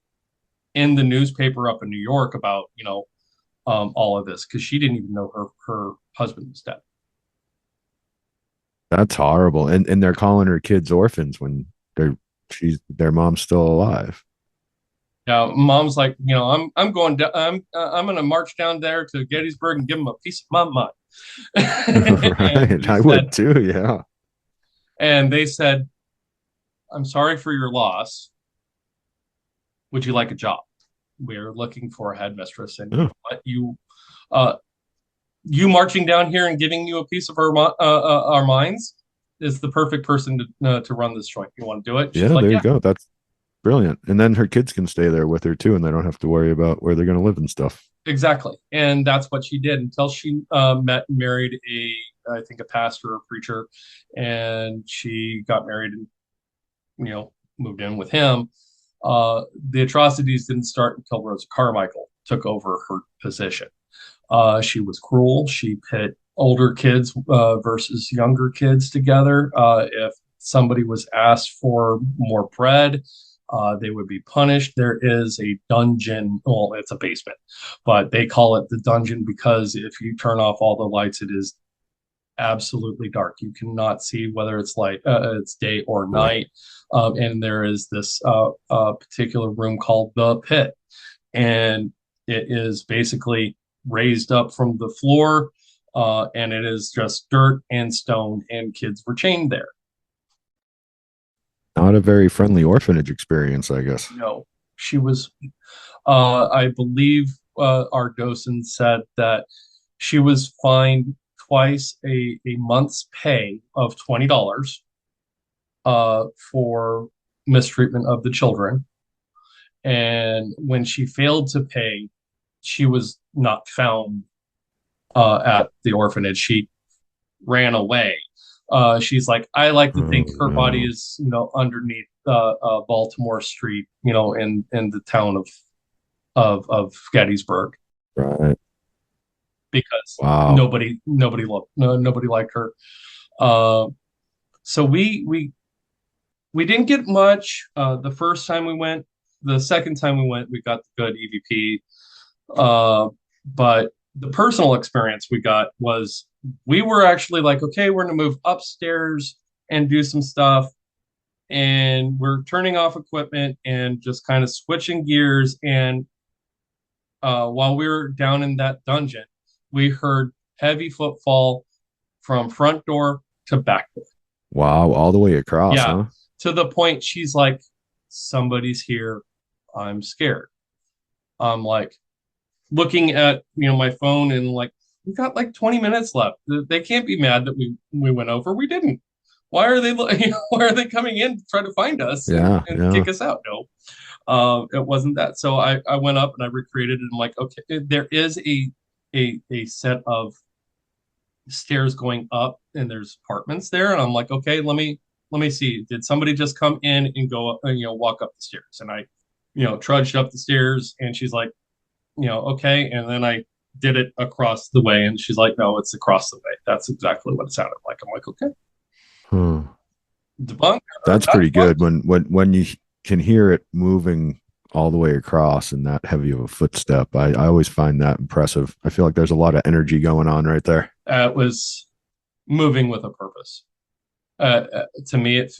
S3: in the newspaper up in New York about, all of this? Because she didn't even know her husband was dead.
S6: That's horrible. And they're calling her kids orphans when their mom's still alive.
S3: Yeah, mom's like, I'm going down. I'm going to march down there to Gettysburg and give them a piece of my mind.
S6: Right, I would too. Yeah.
S3: And they said, "I'm sorry for your loss. Would you like a job? We're looking for a headmistress, and you marching down here and giving you a piece of our minds is the perfect person to run this joint. You want to do it?" She's
S6: There you go. That's brilliant. And then her kids can stay there with her too, and they don't have to worry about where they're going to live and stuff.
S3: Exactly. And that's what she did until she met and married I think a pastor or preacher, and she got married and moved in with him. The atrocities didn't start until Rosa Carmichael took over her position. She was cruel. She pit older kids versus younger kids together. If somebody was asked for more bread, they would be punished. There is a dungeon. Well, it's a basement, but they call it the dungeon because if you turn off all the lights, it is absolutely dark. You cannot see whether it's it's day or night. And there is this particular room called the pit, and it is basically raised up from the floor, and it is just dirt and stone, and kids were chained there.
S6: Not a very friendly orphanage experience, I guess.
S3: No, she was. I believe our docent said that she was fined twice a month's pay of $20 for mistreatment of the children. And when she failed to pay, she was not found at the orphanage. She ran away. She's like, I like to think her body is, underneath Baltimore Street, in the town of Gettysburg.
S6: Right.
S3: Because
S6: wow.
S3: nobody liked her. So we didn't get much the first time we went. The second time we went, we got the good EVP. But the personal experience we got was we were actually like, okay, we're going to move upstairs and do some stuff. And we're turning off equipment and just kind of switching gears. And while we were down in that dungeon, we heard heavy footfall from front door to back door.
S6: Wow, all the way across, huh?
S3: To the point she's like, somebody's here. I'm scared. I'm like, looking at my phone and like we got like 20 minutes left. They can't be mad that we went over. We didn't. Why are they why are they coming in to try to find us
S6: Yeah,
S3: and
S6: yeah.
S3: kick us out? No, it wasn't that. So I went up and I recreated it. I'm like, okay, there is a set of stairs going up and there's apartments there, and I'm like, okay, let me see, did somebody just come in and go up, walk up the stairs? And I trudged up the stairs, and she's like, okay. And then I did it across the way, and she's like, no, it's across the way. That's exactly what it sounded like. I'm like, okay. Debunk.
S6: That's pretty good when you can hear it moving all the way across and that heavy of a footstep. I always find that impressive. I feel like there's a lot of energy going on right there.
S3: It was moving with a purpose. To me, it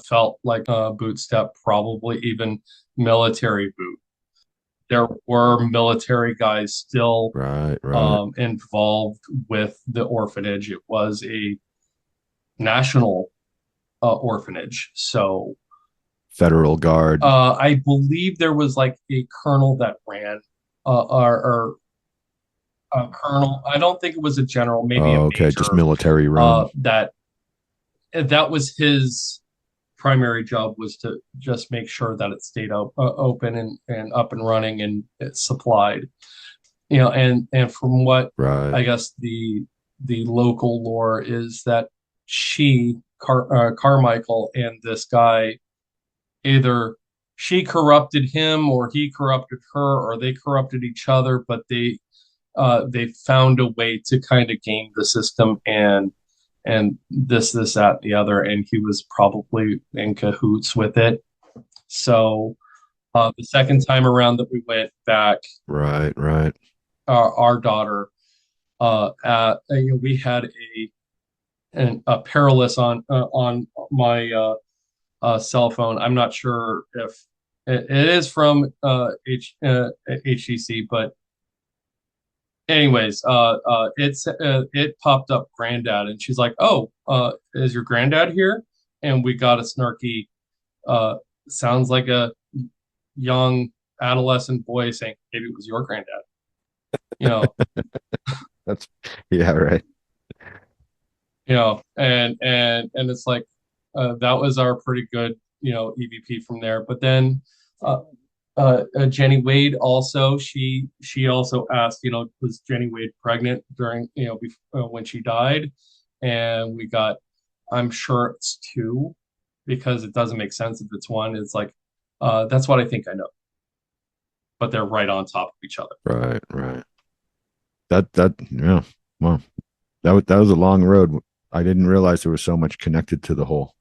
S3: felt like a boot step, probably even military boot. There were military guys still
S6: Right.
S3: involved with the orphanage. It was a national orphanage, so
S6: Federal Guard.
S3: I believe there was like a colonel that ran, or a colonel. I don't think it was a general, maybe a
S6: Okay,
S3: major.
S6: just military run.
S3: That was his primary job, was to just make sure that it stayed open and up and running and it's supplied. And from what
S6: Right.
S3: I guess the local lore is that Carmichael and this guy, either she corrupted him or he corrupted her or they corrupted each other, but they found a way to kind of game the system and this, that, the other, and he was probably in cahoots with it. So the second time around that we went back,
S6: Right.
S3: our daughter, we had a perilous on my cell phone. I'm not sure if it is from HTC, but anyways, it popped up granddad, and she's like, oh, is your granddad here? And we got a snarky, sounds like a young adolescent boy saying, maybe it was your granddad.
S6: That's right.
S3: And it's like, that was our pretty good, EVP from there. But then Jenny Wade also, she also asked, was Jenny Wade pregnant during, when she died? And we got, I'm sure it's 2, because it doesn't make sense if it's 1. It's like, that's what I think I know. But they're right on top of each other.
S6: Right. Yeah. Well, that was a long road. I didn't realize there was so much connected to the whole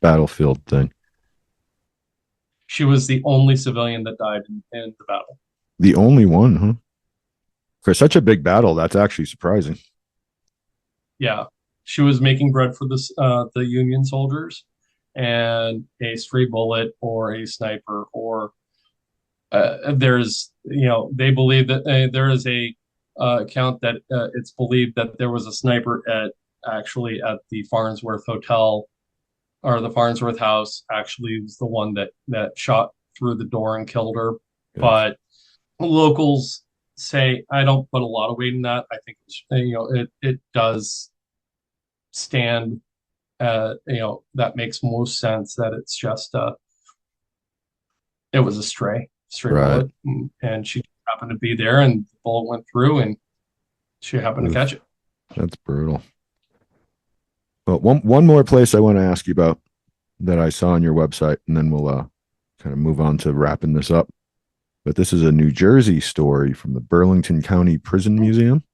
S6: battlefield thing.
S3: She was the only civilian that died in the battle.
S6: The only one, huh? For such a big battle, that's actually surprising.
S3: Yeah. She was making bread for the Union soldiers, and a stray bullet or a sniper or there's, they believe that there is a account that it's believed that there was a sniper at the Farnsworth Hotel, or the Farnsworth house actually was the one that shot through the door and killed her. Yes. But locals say, I don't put a lot of weight in that. I think it does stand, that makes most sense, that it's just it was a stray
S6: right.
S3: bullet, and she happened to be there, and the bullet went through, and she happened to catch it.
S6: That's brutal. Well, one more place I want to ask you about that I saw on your website, and then we'll kind of move on to wrapping this up. But this is a New Jersey story from the Burlington County Prison Museum.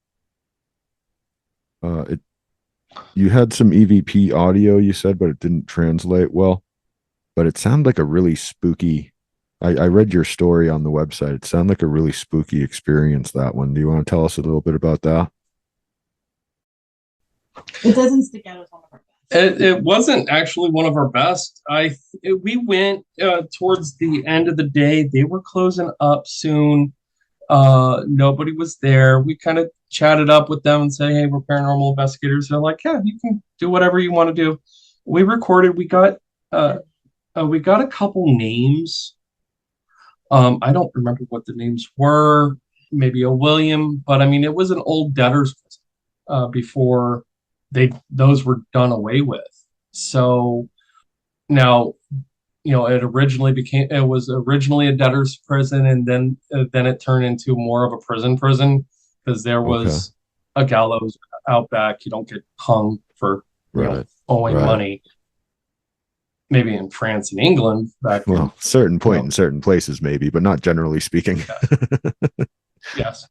S6: You had some EVP audio, you said, but it didn't translate well. But it sounded like a really spooky. I read your story on the website. It sounded like a really spooky experience, that one. Do you want to tell us a little bit about that?
S4: It doesn't stick out as one of our best.
S3: It wasn't actually one of our best. We went towards the end of the day. They were closing up soon. Nobody was there. We kind of chatted up with them and said, hey, we're paranormal investigators. They're like, yeah, you can do whatever you want to do. We recorded. We got a couple names I don't remember what the names were. Maybe a William, but I mean, it was an old debtors prison before those were done away with. So now, it was originally a debtor's prison, and then it turned into more of a prison because there
S6: Okay.
S3: was a gallows out back. You don't get hung for
S6: Right.
S3: owing
S6: Right.
S3: money. Maybe in France and England back in,
S6: Well, certain point
S3: know.
S6: in certain places, maybe, but not generally speaking.
S3: yes,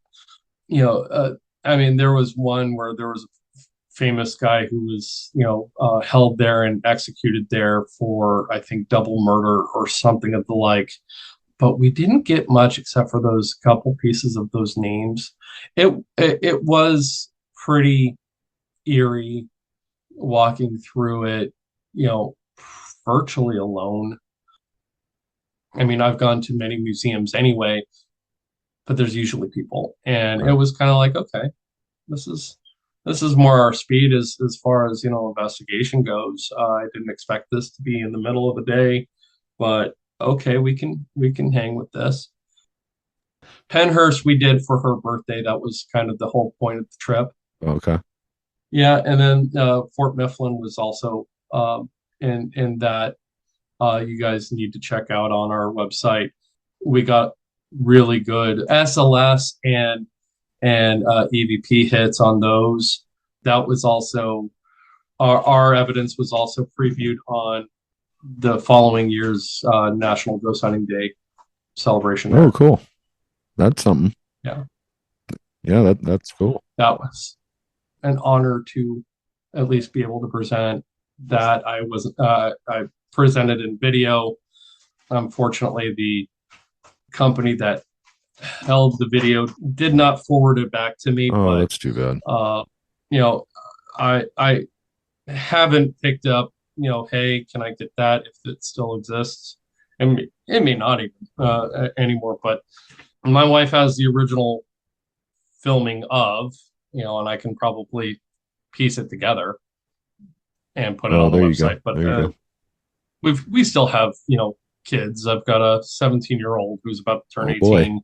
S3: I mean, there was one where there was a famous guy who was held there and executed there for, I think, double murder or something of the like. But we didn't get much except for those couple pieces of those names. It was pretty eerie walking through it, virtually alone. I mean, I've gone to many museums anyway, but there's usually people, and it
S6: Right.
S3: was kind of like, okay, this is more our speed as far as investigation goes. I didn't expect this to be in the middle of the day, but okay, we can hang with this. Penhurst we did for her birthday. That was kind of the whole point of the trip.
S6: Okay.
S3: Yeah, and then Fort Mifflin was also in that you guys need to check out on our website. We got really good SLS and EVP hits on those. That was also our evidence was also previewed on the following year's National Ghost Hunting Day celebration.
S6: Oh, cool. That's something.
S3: Yeah.
S6: Yeah, that's cool.
S3: That was an honor to at least be able to present that. I presented in video. Unfortunately, the company that held the video did not forward it back to me,
S6: Oh,
S3: but
S6: that's too bad.
S3: I haven't picked up, hey, can I get that if it still exists? And it may not even anymore, but my wife has the original filming of, and I can probably piece it together and put it on the
S6: There you go.
S3: website. But
S6: There you go.
S3: we still have, kids. I've got a 17-year-old who's about to turn
S6: Oh, boy.
S3: 18,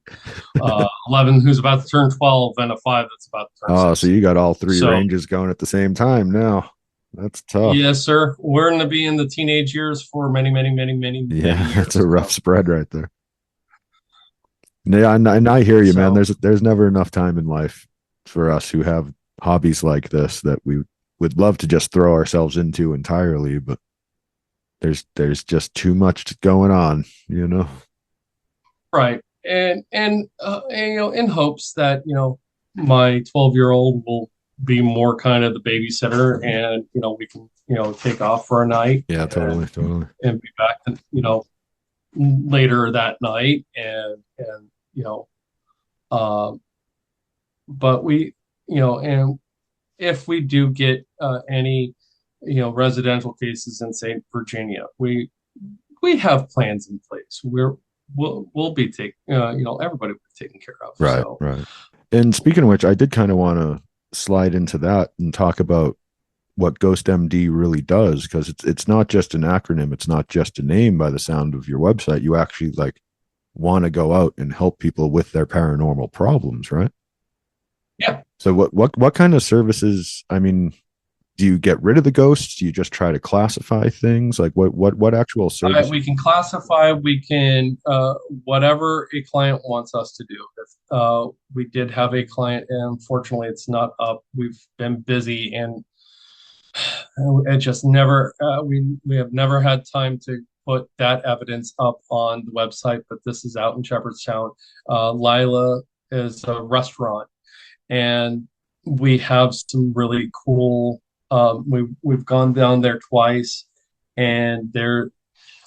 S3: 11 who's about to turn 12, and a 5 that's about to turn 6.
S6: Oh, so you got all three
S3: So-
S6: ranges going at the same time now. That's tough.
S3: Yes, sir. We're going to be in the teenage years for many, many, many, many,
S6: Yeah,
S3: many years.
S6: that's a rough spread right there. Yeah, and I hear you, man. There's never enough time in life for us who have hobbies like this that we would love to just throw ourselves into entirely, but there's just too much going on,
S3: Right. And in hopes that, my 12-year-old will be more kind of the babysitter, and, we can, take off for a night.
S6: Yeah, totally.
S3: And be back, later that night. But we, and if we do get any, residential cases in St. Virginia, we have plans in place. We'll be taking, everybody will be taken care of.
S6: Right,
S3: So.
S6: right. And speaking of which, I did kind of want to slide into that and talk about what G.H.O.S.T really does, because it's not just an acronym, it's not just a name by the sound of your website. You actually want to go out and help people with their paranormal problems, right?
S3: Yeah.
S6: So what kind of services, I mean, do you get rid of the ghosts? Do you just try to classify things? Like what actual service?
S3: We can classify, we can, whatever a client wants us to do. If we did have a client, and unfortunately it's not up, we've been busy, and it just never, we have never had time to put that evidence up on the website, but this is out in Shepherdstown. Lila is a restaurant, and we have some really cool, we've gone down there twice, and there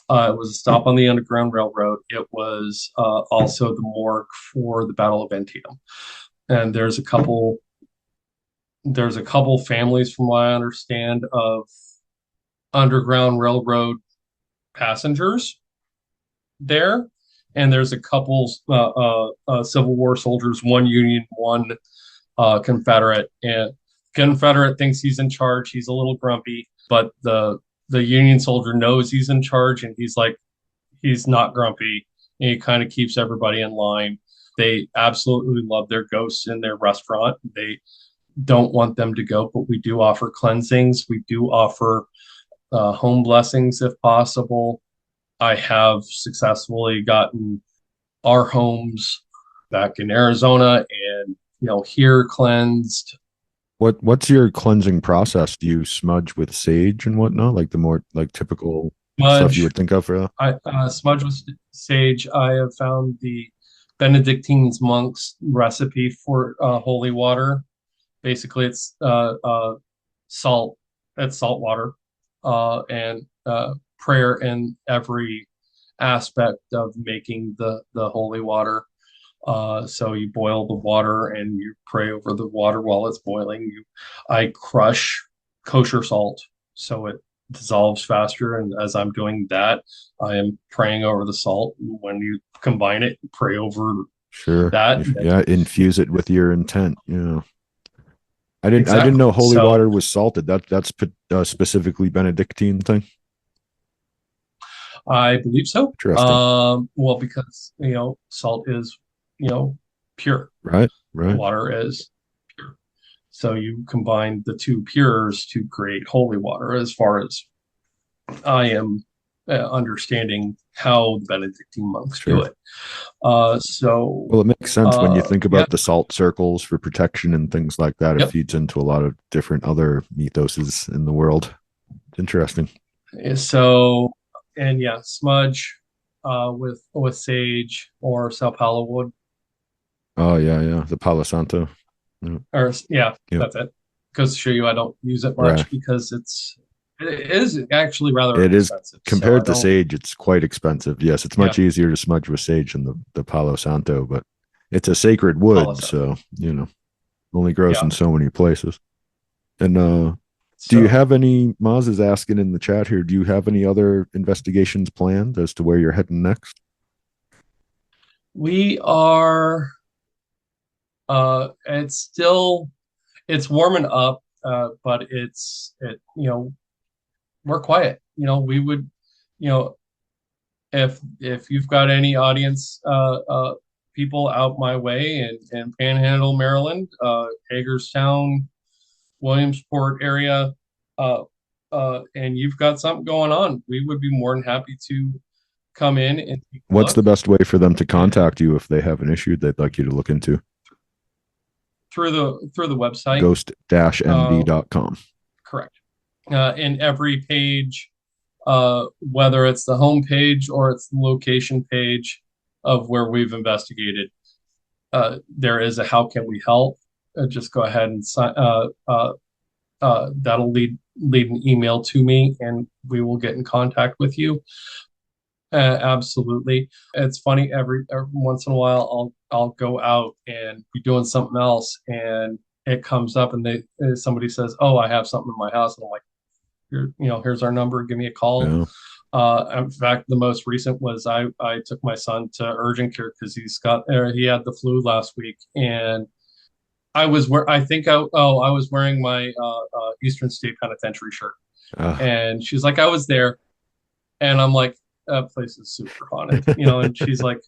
S3: it was a stop on the Underground Railroad. It was also the morgue for the Battle of Antietam. And there's a couple families, from what I understand, of Underground Railroad passengers there. And there's a couple Civil War soldiers, one Union, one Confederate. And Confederate thinks he's in charge. He's a little grumpy, but the Union soldier knows he's in charge, and he's not grumpy. It kind of keeps everybody in line. They absolutely love their ghosts in their restaurant. They don't want them to go, but we do offer cleansings. We do offer home blessings if possible. I have successfully gotten our homes back in Arizona and here cleansed.
S6: What's your cleansing process? Do you smudge with sage and whatnot, like the more like typical stuff you
S3: Smudge.
S6: would think of for that?
S3: Smudge with sage. I have found the Benedictines monks recipe for holy water. Basically, it's salt. It's salt water and prayer in every aspect of making the holy water. So you boil the water and you pray over the water while it's boiling. I crush kosher salt so it dissolves faster. And as I'm doing that, I am praying over the salt. When you combine it, pray over
S6: Sure.
S3: that.
S6: Yeah, infuse it with your intent. Yeah. I didn't
S3: Exactly.
S6: know holy
S3: So,
S6: water was salted. That's specifically Benedictine thing.
S3: I believe so.
S6: Interesting.
S3: Well, because salt is pure.
S6: Right. Right.
S3: Water is pure. So you combine the two pures to create holy water. As far as I am understanding how the Benedictine monks do
S6: Sure.
S3: it. So
S6: Well, it makes sense when you think
S3: yeah.
S6: about the salt circles for protection and things like that. It
S3: Yep.
S6: feeds into a lot of different other mythoses in the world. It's interesting.
S3: So and yeah, smudge with sage or Sao Paulo wood.
S6: Oh yeah, yeah. The Palo Santo.
S3: Or yeah,
S6: Yep.
S3: that's it. Goes to show you I don't use it much
S6: Right.
S3: because it is actually rather
S6: It is
S3: expensive.
S6: compared
S3: So
S6: to sage, it's quite expensive. Yes, it's much easier to smudge with sage than the Palo Santo, but it's a sacred
S3: Palo
S6: wood,
S3: Santo.
S6: so only grows
S3: Yeah.
S6: in so many places. And do
S3: So
S6: you have any? Maz is asking in the chat here. Do you have any other investigations planned as to where you're heading next?
S3: we are it's warming up, but we're quiet. We would, if you've got any audience people out my way in Panhandle, Maryland, Hagerstown, Williamsport area, and you've got something going on, we would be more than happy to come in and take a
S6: What's
S3: look
S6: the best way for them to contact you if they have an issue they'd like you to look into?
S3: through the website.
S6: Ghost-md.com.
S3: Correct. In every page, whether it's the home page or it's the location page of where we've investigated, there is a how can we help. Just go ahead and sign. That'll lead an email to me, and we will get in contact with you. Absolutely. It's funny, every once in a while I'll go out and be doing something else, and it comes up and somebody says, "Oh, I have something in my house," and I'm like, here's our number, give me a call.
S6: Yeah.
S3: In fact, the most recent was I took my son to urgent care because he had the flu last week, and I was wearing my Eastern State Penitentiary shirt, and she's like, I was there, and I'm like, that place is super haunted, and she's like,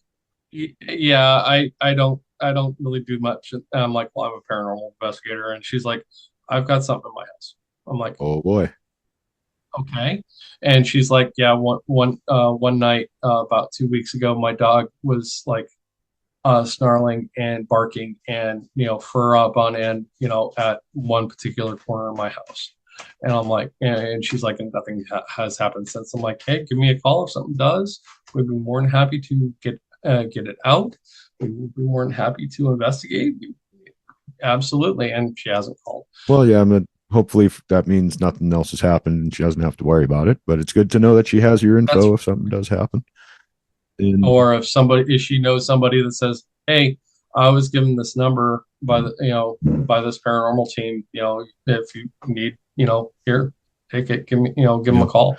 S3: yeah, I don't really do much. And I'm like, well, I'm a paranormal investigator, and she's like, I've got something in my house. I'm like,
S6: oh boy.
S3: Okay. And she's like, yeah, one night about 2 weeks ago, my dog was like snarling and barking and fur up on end, at one particular corner of my house. And I'm like, and she's like, and nothing has happened since. I'm like, hey, give me a call if something does. We'd be more than happy to get it out. We would be more than happy to investigate. Absolutely. And she hasn't called.
S6: Well, yeah, hopefully that means nothing else has happened and she doesn't have to worry about it. But it's good to know that she has your info if something does happen.
S3: Or if she knows somebody that says, hey, I was given this number by by this paranormal team, if you need, here, take it, give them a call.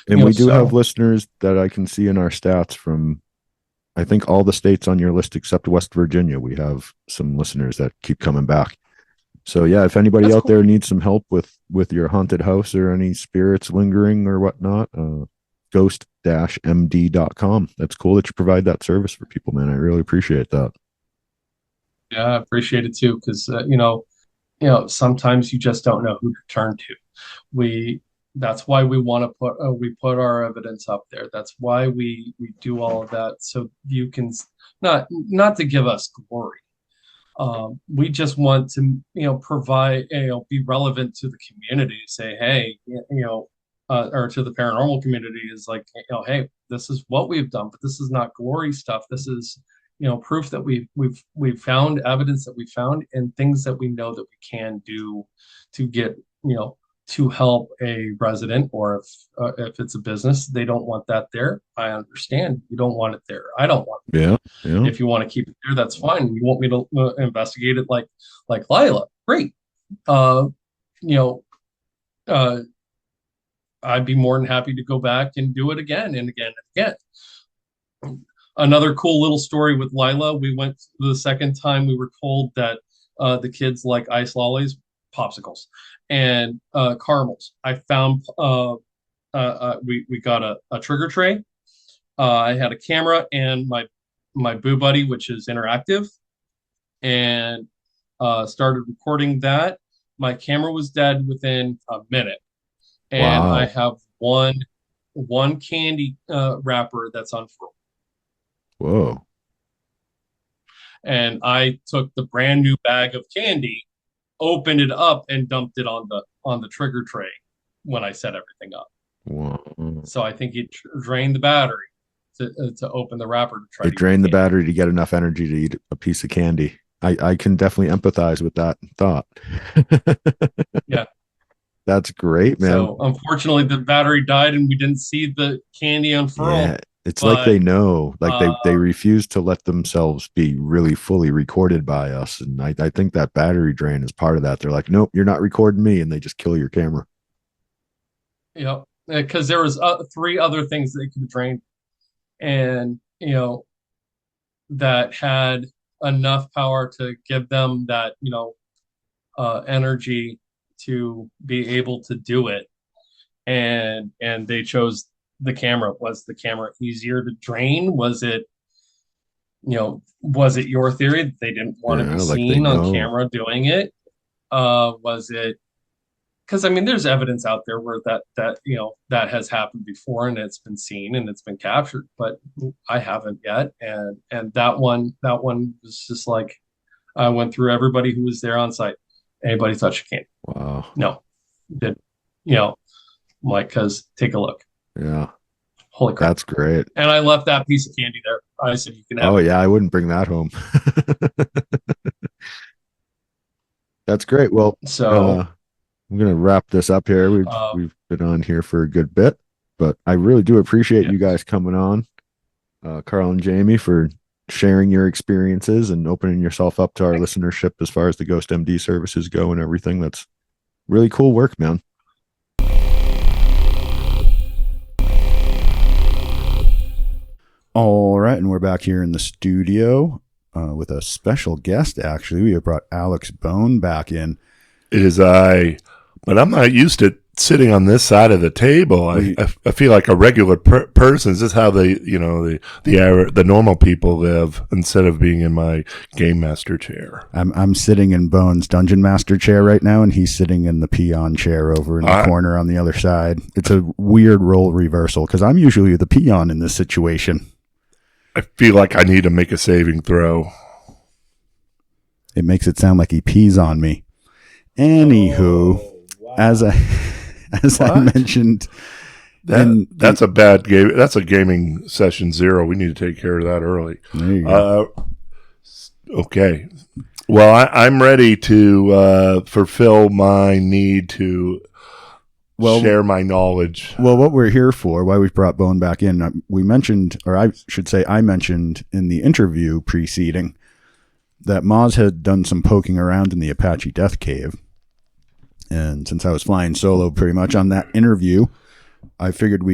S6: And we do have listeners that I can see in our stats from, I think, all the states on your list except West Virginia. We have some listeners that keep coming back. So yeah, if anybody out there needs some help with your haunted house or any spirits lingering or whatnot, ghost-md.com. That's cool that you provide that service for people, man. I really appreciate that.
S3: Yeah, I appreciate it too, because sometimes you just don't know who to turn to. That's why we want to put our evidence up there. That's why we do all of that, so you can not to give us glory. We just want to provide, be relevant to the community. Say, hey, or to the paranormal community, is like, hey, this is what we've done, but this is not glory stuff. This is proof that we've found evidence, that we found, and things that we know that we can do to get to help a resident, or if it's a business, they don't want that there. I understand you don't want it there. I don't want it.
S6: Yeah.
S3: If you want to keep it there, that's fine. You want me to investigate it like Lila? Great. Uh, I'd be more than happy to go back and do it again and again and again. Another cool little story with Lila. We went the second time. We were told that the kids like ice lollies, popsicles, and caramels. I found we got a trigger tray. I had a camera and my Boo Buddy, which is interactive, and started recording that. My camera was dead within a minute, and
S6: Wow.
S3: I have one candy wrapper that's unfurled.
S6: Whoa.
S3: And I took the brand new bag of candy, opened it up, and dumped it on the trigger tray when I set everything up.
S6: Whoa.
S3: So I think it drained the battery to open the wrapper to try.
S6: It drained the battery to get enough energy to eat a piece of candy. I can definitely empathize with that thought.
S3: Yeah.
S6: That's great, man.
S3: So unfortunately, the battery died, and we didn't see the candy unfurl.
S6: Yeah, it's like they know, like they refuse to let themselves be really fully recorded by us. And I think that battery drain is part of that. They're like, nope, you're not recording me. And they just kill your camera.
S3: Yeah, because there was 3 other things they could have drained, and that had enough power to give them that energy to be able to do it, and they chose the camera. Was the camera easier to drain? Was it your theory that they didn't want to be seen on camera doing it? Was it because there's evidence out there where that has happened before, and it's been seen and it's been captured, but I haven't yet. And that one was just like, I went through everybody who was there on site. Anybody touch a candy?
S6: Wow.
S3: No. Did like, because take a look.
S6: Yeah.
S3: Holy crap.
S6: That's great.
S3: And I left that piece of candy there. I said, you can have it.
S6: Yeah, I wouldn't bring that home. That's great. Well,
S3: so
S6: I'm going to wrap this up here. We've been on here for a good bit, but I really do appreciate you guys coming on, Carl and Jamie, for sharing your experiences and opening yourself up to our listenership as far as the Ghost MD services go and everything. That's really cool work, man.
S1: All right, and we're back here in the studio with a special guest, actually. We have brought Alex Bone back in.
S7: It is I, but I'm not used to sitting on this side of the table. I feel like a regular person. Is this how the normal people live, instead of being in my game master chair?
S1: I'm sitting in Bone's dungeon master chair right now, and he's sitting in the peon chair over in the corner on the other side. It's a weird role reversal because I'm usually the peon in this situation.
S7: I feel like I need to make a saving throw.
S1: It makes it sound like he pees on me. Anywho, wow. as I mentioned,
S7: that's a bad game. That's a gaming session 0. We need to take care of that early.
S1: There you go.
S7: Okay. Well, I'm ready to fulfill my need to share my knowledge.
S1: Well, what we're here for, why we've brought Bone back in, we mentioned, or I should say I mentioned in the interview preceding, that Moz had done some poking around in the Apache Death Cave. And since I was flying solo pretty much on that interview, I figured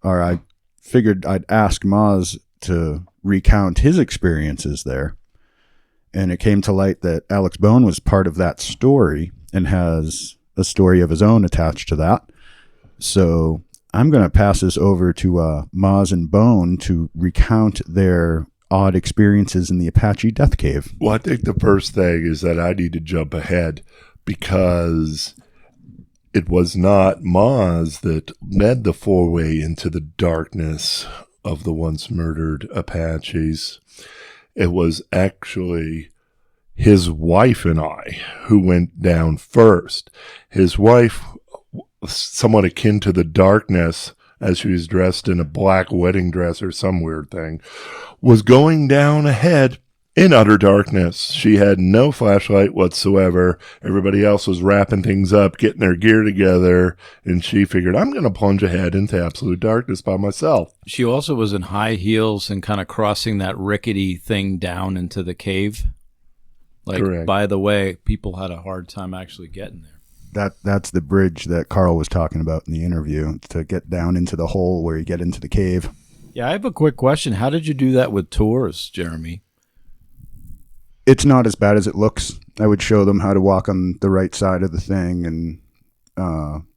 S1: I'd ask Moz to recount his experiences there. And it came to light that Alex Bone was part of that story and has a story of his own attached to that. So I'm going to pass this over to Maz and Bone to recount their odd experiences in the Apache Death Cave.
S7: Well, I think the first thing is that I need to jump ahead because it was not Maz that led the foray into the darkness of the once murdered Apaches. It was actually his wife and I who went down first. His wife, somewhat akin to the darkness, as she was dressed in a black wedding dress or some weird thing, was going down ahead in utter darkness. She had no flashlight whatsoever. Everybody else was wrapping things up, getting their gear together, and she figured, I'm going to plunge ahead into absolute darkness by myself.
S2: She also was in high heels and kind of crossing that rickety thing down into the cave. Like,
S7: Correct.
S2: By the way, people had a hard time actually getting there.
S1: That's the bridge that Carl was talking about in the interview, to get down into the hole where you get into the cave.
S2: Yeah, I have a quick question. How did you do that with tours, Jeremy?
S1: It's not as bad as it looks. I would show them how to walk on the right side of the thing, and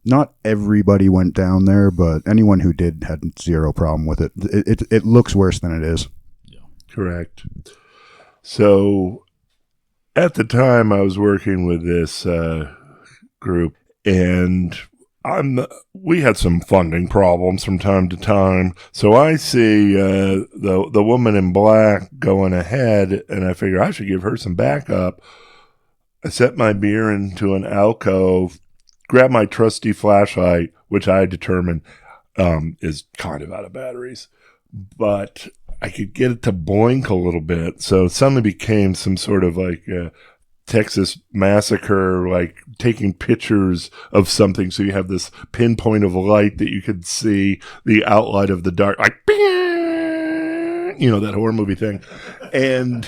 S1: not everybody went down there, but anyone who did had zero problem with it. It looks worse than it is.
S2: Yeah.
S7: Correct. So at the time I was working with this group, and we had some funding problems from time to time. So I see the woman in black going ahead, and I figure I should give her some backup. I set my beer into an alcove, grab my trusty flashlight, which I determined is kind of out of batteries, but I could get it to blink a little bit. So it suddenly became some sort of like Texas Massacre, like taking pictures of something. So you have this pinpoint of light that you could see the outline of the dark, like, you know, that horror movie thing. And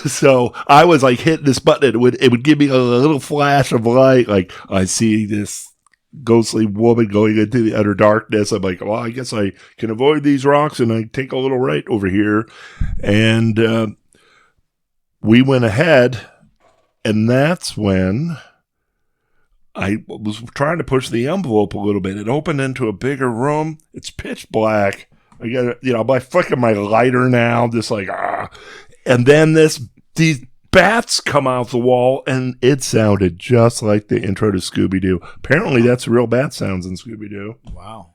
S7: so I was like hitting this button. It would give me a little flash of light. Like, I see this ghostly woman going into the utter darkness. I'm like, well, I guess I can avoid these rocks, and I take a little right over here. And we went ahead. And that's when I was trying to push the envelope a little bit. It opened into a bigger room. It's pitch black. I got, I'm flicking my lighter now, just like, and then these bats come out the wall, and it sounded just like the intro to Scooby-Doo. Apparently, that's real bat sounds in Scooby-Doo.
S2: Wow.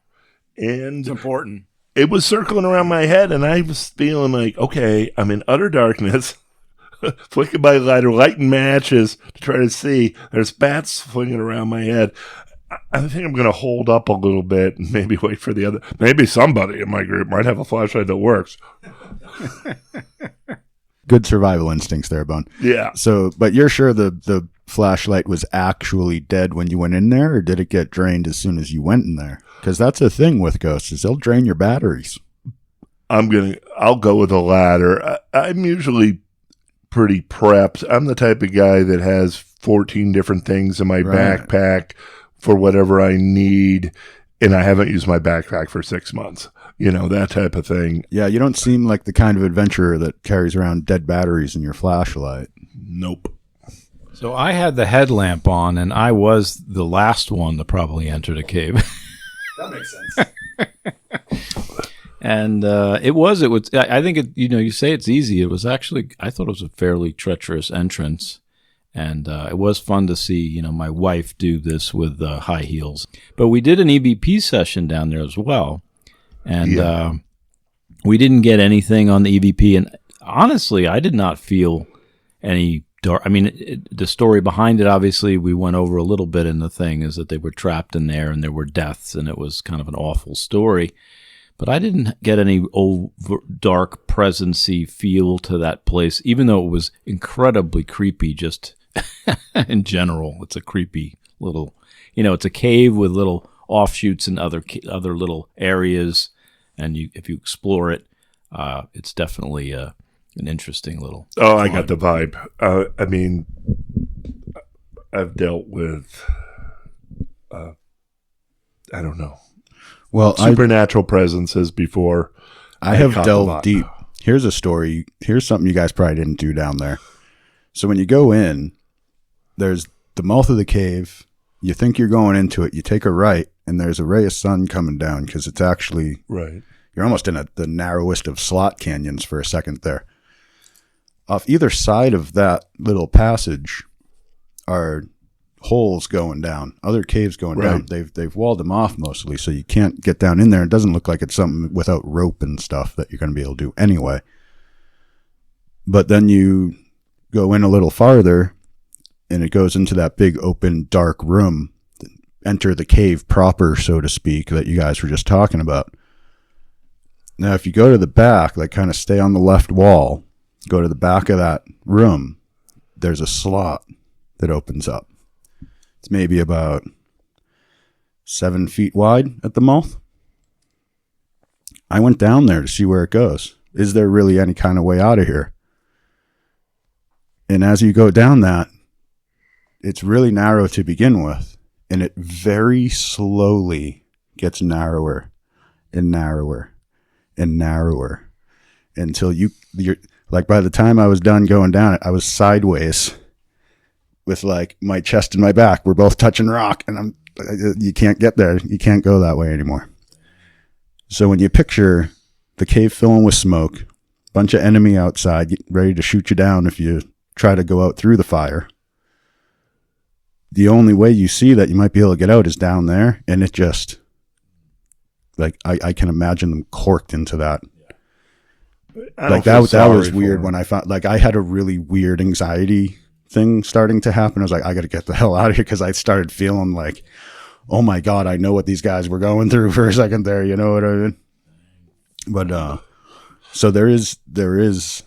S7: And
S2: It's important.
S7: It was circling around my head, and I was feeling like, okay, I'm in utter darkness. Flicking my lighter, lighting matches to try to see. There's bats flinging around my head. I think I'm going to hold up a little bit and maybe wait for the other. Maybe somebody in my group might have a flashlight that works.
S1: Good survival instincts there, Bone.
S7: Yeah.
S1: So, but you're sure the flashlight was actually dead when you went in there, or did it get drained as soon as you went in there? Because that's the thing with ghosts, is they'll drain your batteries.
S7: I'll go with the latter. I'm usually pretty prepped. I'm the type of guy that has 14 different things in my backpack for whatever I need, and I haven't used my backpack for 6 months. That type of thing.
S1: Yeah, you don't seem like the kind of adventurer that carries around dead batteries in your flashlight.
S7: Nope.
S2: So I had the headlamp on, and I was the last one to probably enter the cave.
S1: That makes sense.
S2: And it was, I think you say it's easy. It was actually, I thought it was a fairly treacherous entrance. And it was fun to see, my wife do this with high heels. But we did an EVP session down there as well. And we didn't get anything on the EVP. And honestly, I did not feel any dark. I mean, the story behind it, obviously, we went over a little bit in the thing, is that they were trapped in there and there were deaths, and it was kind of an awful story. But I didn't get any dark presence-y feel to that place, even though it was incredibly creepy just in general. It's a creepy little, it's a cave with little offshoots and other little areas. And if you explore it, it's definitely an interesting little.
S7: Oh, I got the vibe. I mean, I've dealt with, I don't know.
S1: Well,
S7: supernatural presences before.
S1: I have delved deep. Here's a story. Here's something you guys probably didn't do down there. So when you go in, there's the mouth of the cave. You think you're going into it. You take a right, and there's a ray of sun coming down because it's actually
S7: Right.
S1: you're almost in the narrowest of slot canyons for a second there. Off either side of that little passage are holes going down, other caves going down. They've walled them off mostly, so you can't get down in there. It doesn't look like it's something without rope and stuff that you're going to be able to do anyway. But then you go in a little farther, and it goes into that big open dark room. Enter the cave proper, so to speak, that you guys were just talking about. Now, if you go to the back, like kind of stay on the left wall, go to the back of that room, there's a slot that opens up. It's maybe about 7 feet wide at the mouth. I went down there to see where it goes. Is there really any kind of way out of here? And as you go down that, it's really narrow to begin with, and it very slowly gets narrower and narrower and narrower until you're like, by the time I was done going down it, I was sideways with like my chest and my back. We're both touching rock, and you can't get there. You can't go that way anymore. So when you picture the cave filling with smoke, bunch of enemy outside ready to shoot you down if you try to go out through the fire, the only way you see that you might be able to get out is down there, and it just, like, I can imagine them corked into that. Like that was weird when I found, like, I had a really weird anxiety thing starting to happen. I was like, I got to get the hell out of here, because I started feeling like, oh my God, I know what these guys were going through for a second there. You know what I mean? But so there is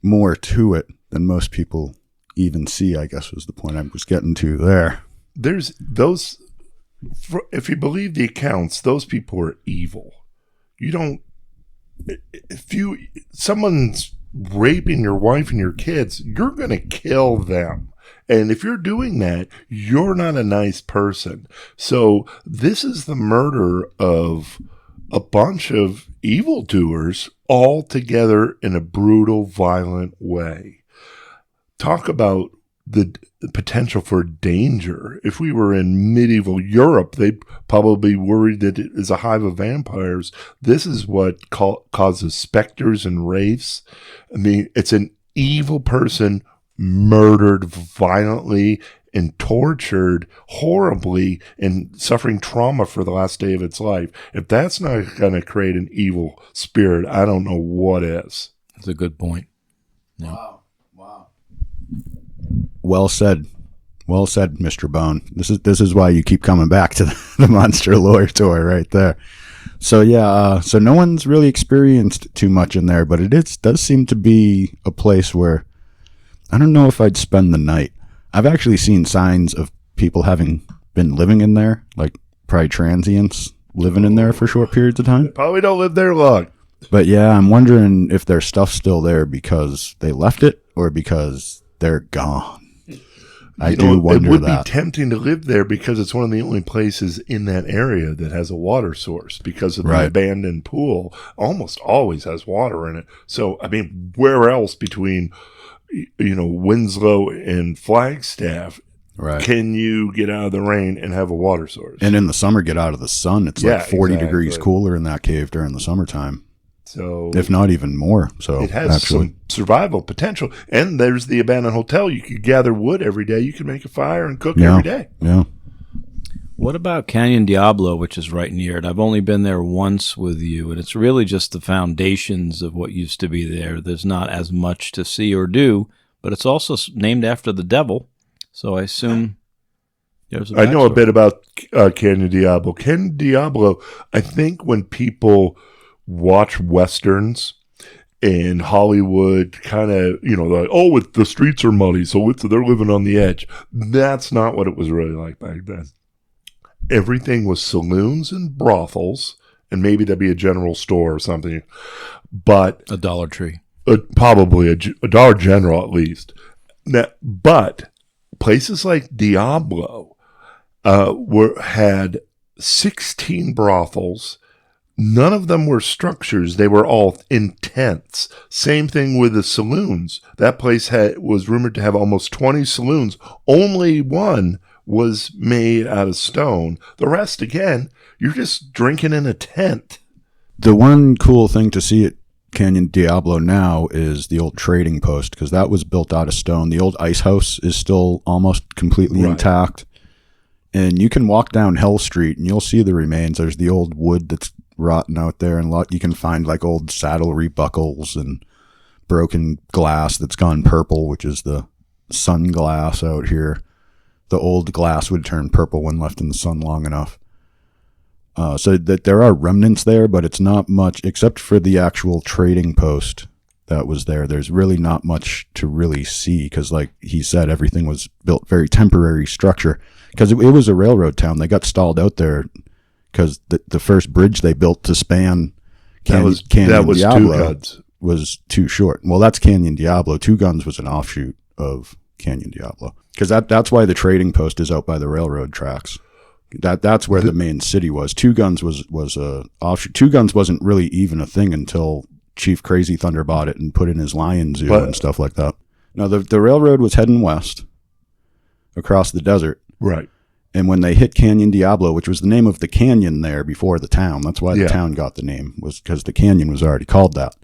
S1: more to it than most people even see, I guess, was the point I was getting to there.
S7: There's those, if you believe the accounts, those people are evil. You don't, if someone's raping your wife and your kids, you're going to kill them. And if you're doing that, you're not a nice person. So this is the murder of a bunch of evildoers all together in a brutal, violent way. Talk about the potential for danger. If we were in medieval Europe, they'd probably worried that it is a hive of vampires. This is what causes specters and wraiths. I mean, it's an evil person murdered violently and tortured horribly and suffering trauma for the last day of its life. If that's not going to create an evil spirit, I don't know what is.
S2: That's a good point.
S1: Yeah. Wow. Well said, Mr. Bone. This is why you keep coming back to the Monster Lore tour right there. So yeah, so no one's really experienced too much in there, but it does seem to be a place where I don't know if I'd spend the night. I've actually seen signs of people having been living in there, like probably transients living in there for short periods of time.
S7: They probably don't live there long.
S1: But yeah, I'm wondering if their stuff's still there because they left it or because they're gone. I do wonder that.
S7: It would be tempting to live there because it's one of the only places in that area that has a water source, because of the abandoned pool almost always has water in it. So, I mean, where else between, Winslow and Flagstaff can you get out of the rain and have a water source?
S1: And in the summer, get out of the sun. It's like 40 degrees cooler in that cave during the summertime.
S7: So,
S1: if not even more. So
S7: it has some survival potential. And there's the abandoned hotel. You could gather wood every day. You can make a fire and cook every day.
S1: Yeah.
S2: What about Canyon Diablo, which is right near it? I've only been there once with you, and it's really just the foundations of what used to be there. There's not as much to see or do, but it's also named after the devil. So I assume there's a backstory.
S7: I know a bit about Canyon Diablo. Canyon Diablo, I think when people watch Westerns and Hollywood kind of, like, the streets are muddy, so they're living on the edge. That's not what it was really like back then. Everything was saloons and brothels, and maybe there'd be a general store or something. But
S2: a Dollar Tree.
S7: Probably a Dollar General at least. Now, but places like Diablo had 16 brothels. None of them were structures. They were all in tents. Same thing with the saloons. That place was rumored to have almost 20 saloons. Only one was made out of stone. The rest, again, you're just drinking in a tent.
S1: The one cool thing to see at Canyon Diablo now is the old trading post, because that was built out of stone. The old ice house is still almost completely intact. And you can walk down Hell Street and you'll see the remains. There's the old wood that's rotten out there, and you can find like old saddlery buckles and broken glass that's gone purple, which is the sun glass out here. The old glass would turn purple when left in the sun long enough. So that there are remnants there, but it's not much, except for the actual trading post that was there. There's really not much to really see, because like he said, everything was built very temporary structure, because it was a railroad town. They got stalled out there because the first bridge they built to span Canyon Diablo
S7: Two Guns.
S1: was too short. Well, that's Canyon Diablo. Two Guns was an offshoot of Canyon Diablo, because that's why the trading post is out by the railroad tracks. That's where the main city was. Two Guns was a offshoot. Two Guns wasn't really even a thing until Chief Crazy Thunder bought it and put in his lion zoo and stuff like that. Now the railroad was heading west across the desert,
S7: right?
S1: And when they hit Canyon Diablo, which was the name of the canyon there before the town, that's why the town got the name, was because the canyon was already called that.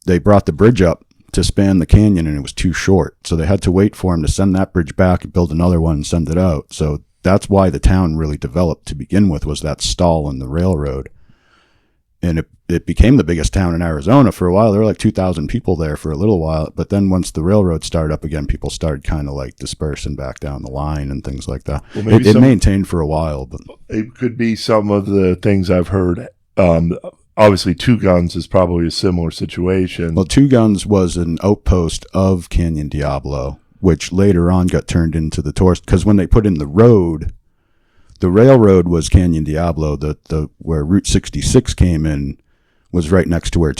S1: They brought the bridge up to span the canyon, and it was too short, so they had to wait for him to send that bridge back, build another one, and send it out. So that's why the town really developed to begin with, was that stall in the railroad. And it became the biggest town in Arizona for a while. There were like 2,000 people there for a little while. But then once the railroad started up again, people started kind of like dispersing back down the line and things like that. Well, it maintained for a while. But
S7: it could be some of the things I've heard. Obviously, Two Guns is probably a similar situation.
S1: Well, Two Guns was an outpost of Canyon Diablo, which later on got turned into the tourist, because when they put in the road, the railroad was Canyon Diablo. The where Route 66 came in was right next to where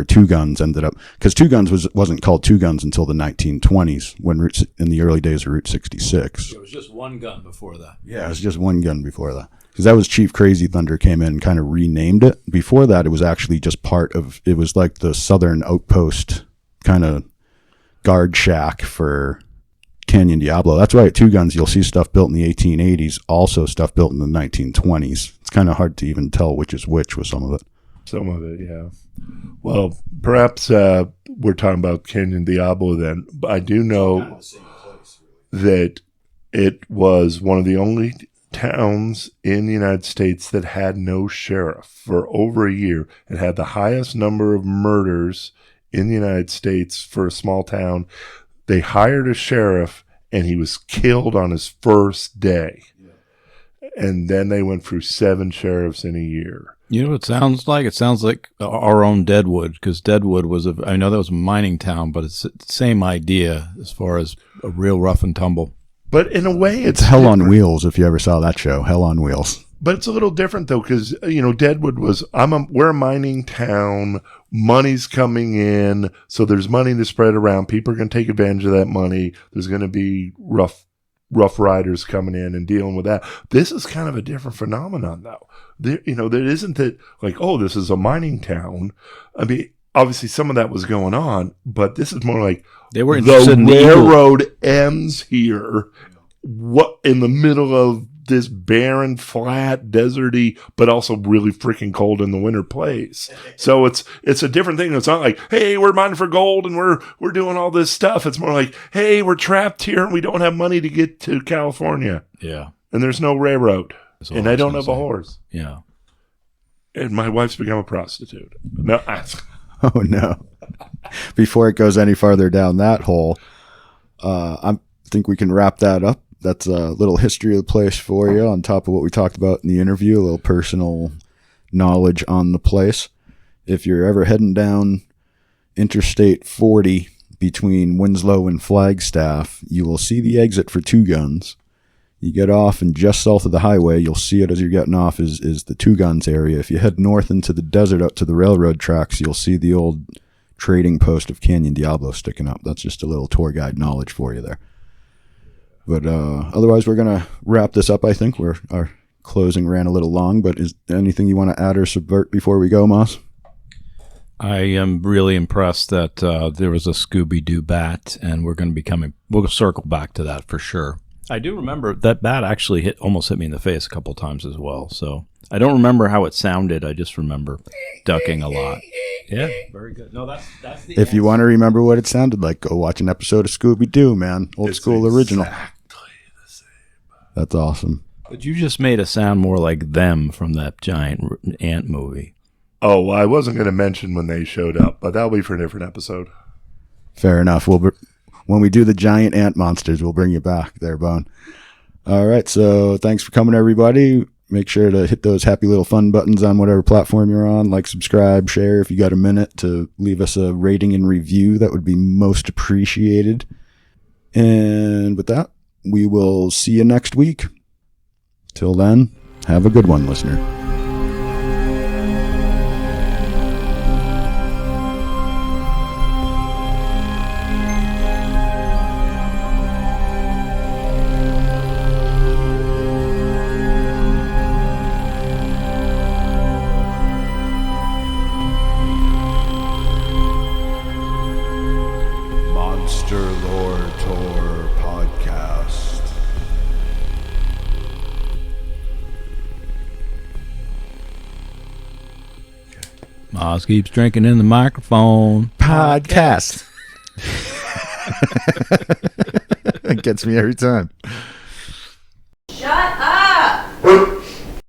S1: Two Guns ended up, because Two Guns wasn't called Two Guns until the 1920s, when in the early days of Route 66.
S2: It was just one gun before that.
S1: Yeah, it was just one gun before that, because that was Chief Crazy Thunder came in and kind of renamed it. Before that, it was actually just part of, it was like the southern outpost kind of guard shack for Canyon Diablo. That's why at Two Guns you'll see stuff built in the 1880s, also stuff built in the 1920s. It's kind of hard to even tell which is which with some of it.
S7: Some of it, yeah. Well, perhaps we're talking about Canyon Diablo then. But I do know that it was one of the only towns in the United States that had no sheriff for over a year. It had the highest number of murders in the United States for a small town. They hired a sheriff, and he was killed on his first day. And then they went through 7 sheriffs in a year.
S2: You know what it sounds like? It sounds like our own Deadwood, because Deadwood was I know that was a mining town, but it's the same idea as far as a real rough and tumble.
S7: But in a way, it's
S1: Hell on Wheels, if you ever saw that show, Hell on Wheels.
S7: But it's a little different, though, because, Deadwood was, we're a mining town, money's coming in, so there's money to spread around. People are going to take advantage of that money. There's going to be rough riders coming in and dealing with that. This is kind of a different phenomenon, though. There isn't that, like, oh, this is a mining town. I mean, obviously some of that was going on, but this is more like
S2: they were interested in
S7: the railroad ends here, what in the middle of this barren, flat, deserty, but also really freaking cold in the winter place. So it's a different thing. It's not like, hey, we're mining for gold and we're doing all this stuff. It's more like, hey, we're trapped here and we don't have money to get to California.
S2: Yeah.
S7: And there's no railroad. And I don't have a horse.
S2: Yeah.
S7: And my wife's become a prostitute. No.
S1: Oh, no. Before it goes any farther down that hole, I think we can wrap that up. That's a little history of the place for you on top of what we talked about in the interview, a little personal knowledge on the place. If you're ever heading down Interstate 40 between Winslow and Flagstaff, you will see the exit for Two Guns. You get off, and just south of the highway, you'll see it as you're getting off, is the Two Guns area. If you head north into the desert up to the railroad tracks, you'll see the old trading post of Canyon Diablo sticking up. That's just a little tour guide knowledge for you there. But otherwise, we're going to wrap this up, I think. Our closing ran a little long, but is there anything you want to add or subvert before we go, Moss?
S2: I am really impressed that there was a Scooby-Doo bat, and we'll circle back to that for sure. I do remember that bat actually almost hit me in the face a couple times as well. So I don't remember how it sounded. I just remember ducking a lot. Yeah, very good. No, that's the.
S1: If you want to remember what it sounded like, go watch an episode of Scooby Doo, man. Old school original.
S7: Exactly the same.
S1: That's awesome.
S2: But you just made a sound more like them from that giant ant movie.
S7: Oh, well, I wasn't going to mention when they showed up, but that'll be for a different episode.
S1: Fair enough. When we do the giant ant monsters, we'll bring you back there, Bone. All right. So thanks for coming, everybody. Make sure to hit those happy little fun buttons on whatever platform you're on. Like, subscribe, share. If you got a minute to leave us a rating and review, that would be most appreciated. And with that, we will see you next week. Till then, have a good one, listener. Monster Lore Tour Podcast.
S2: Moz keeps drinking in the microphone.
S1: Podcast. It gets me every time.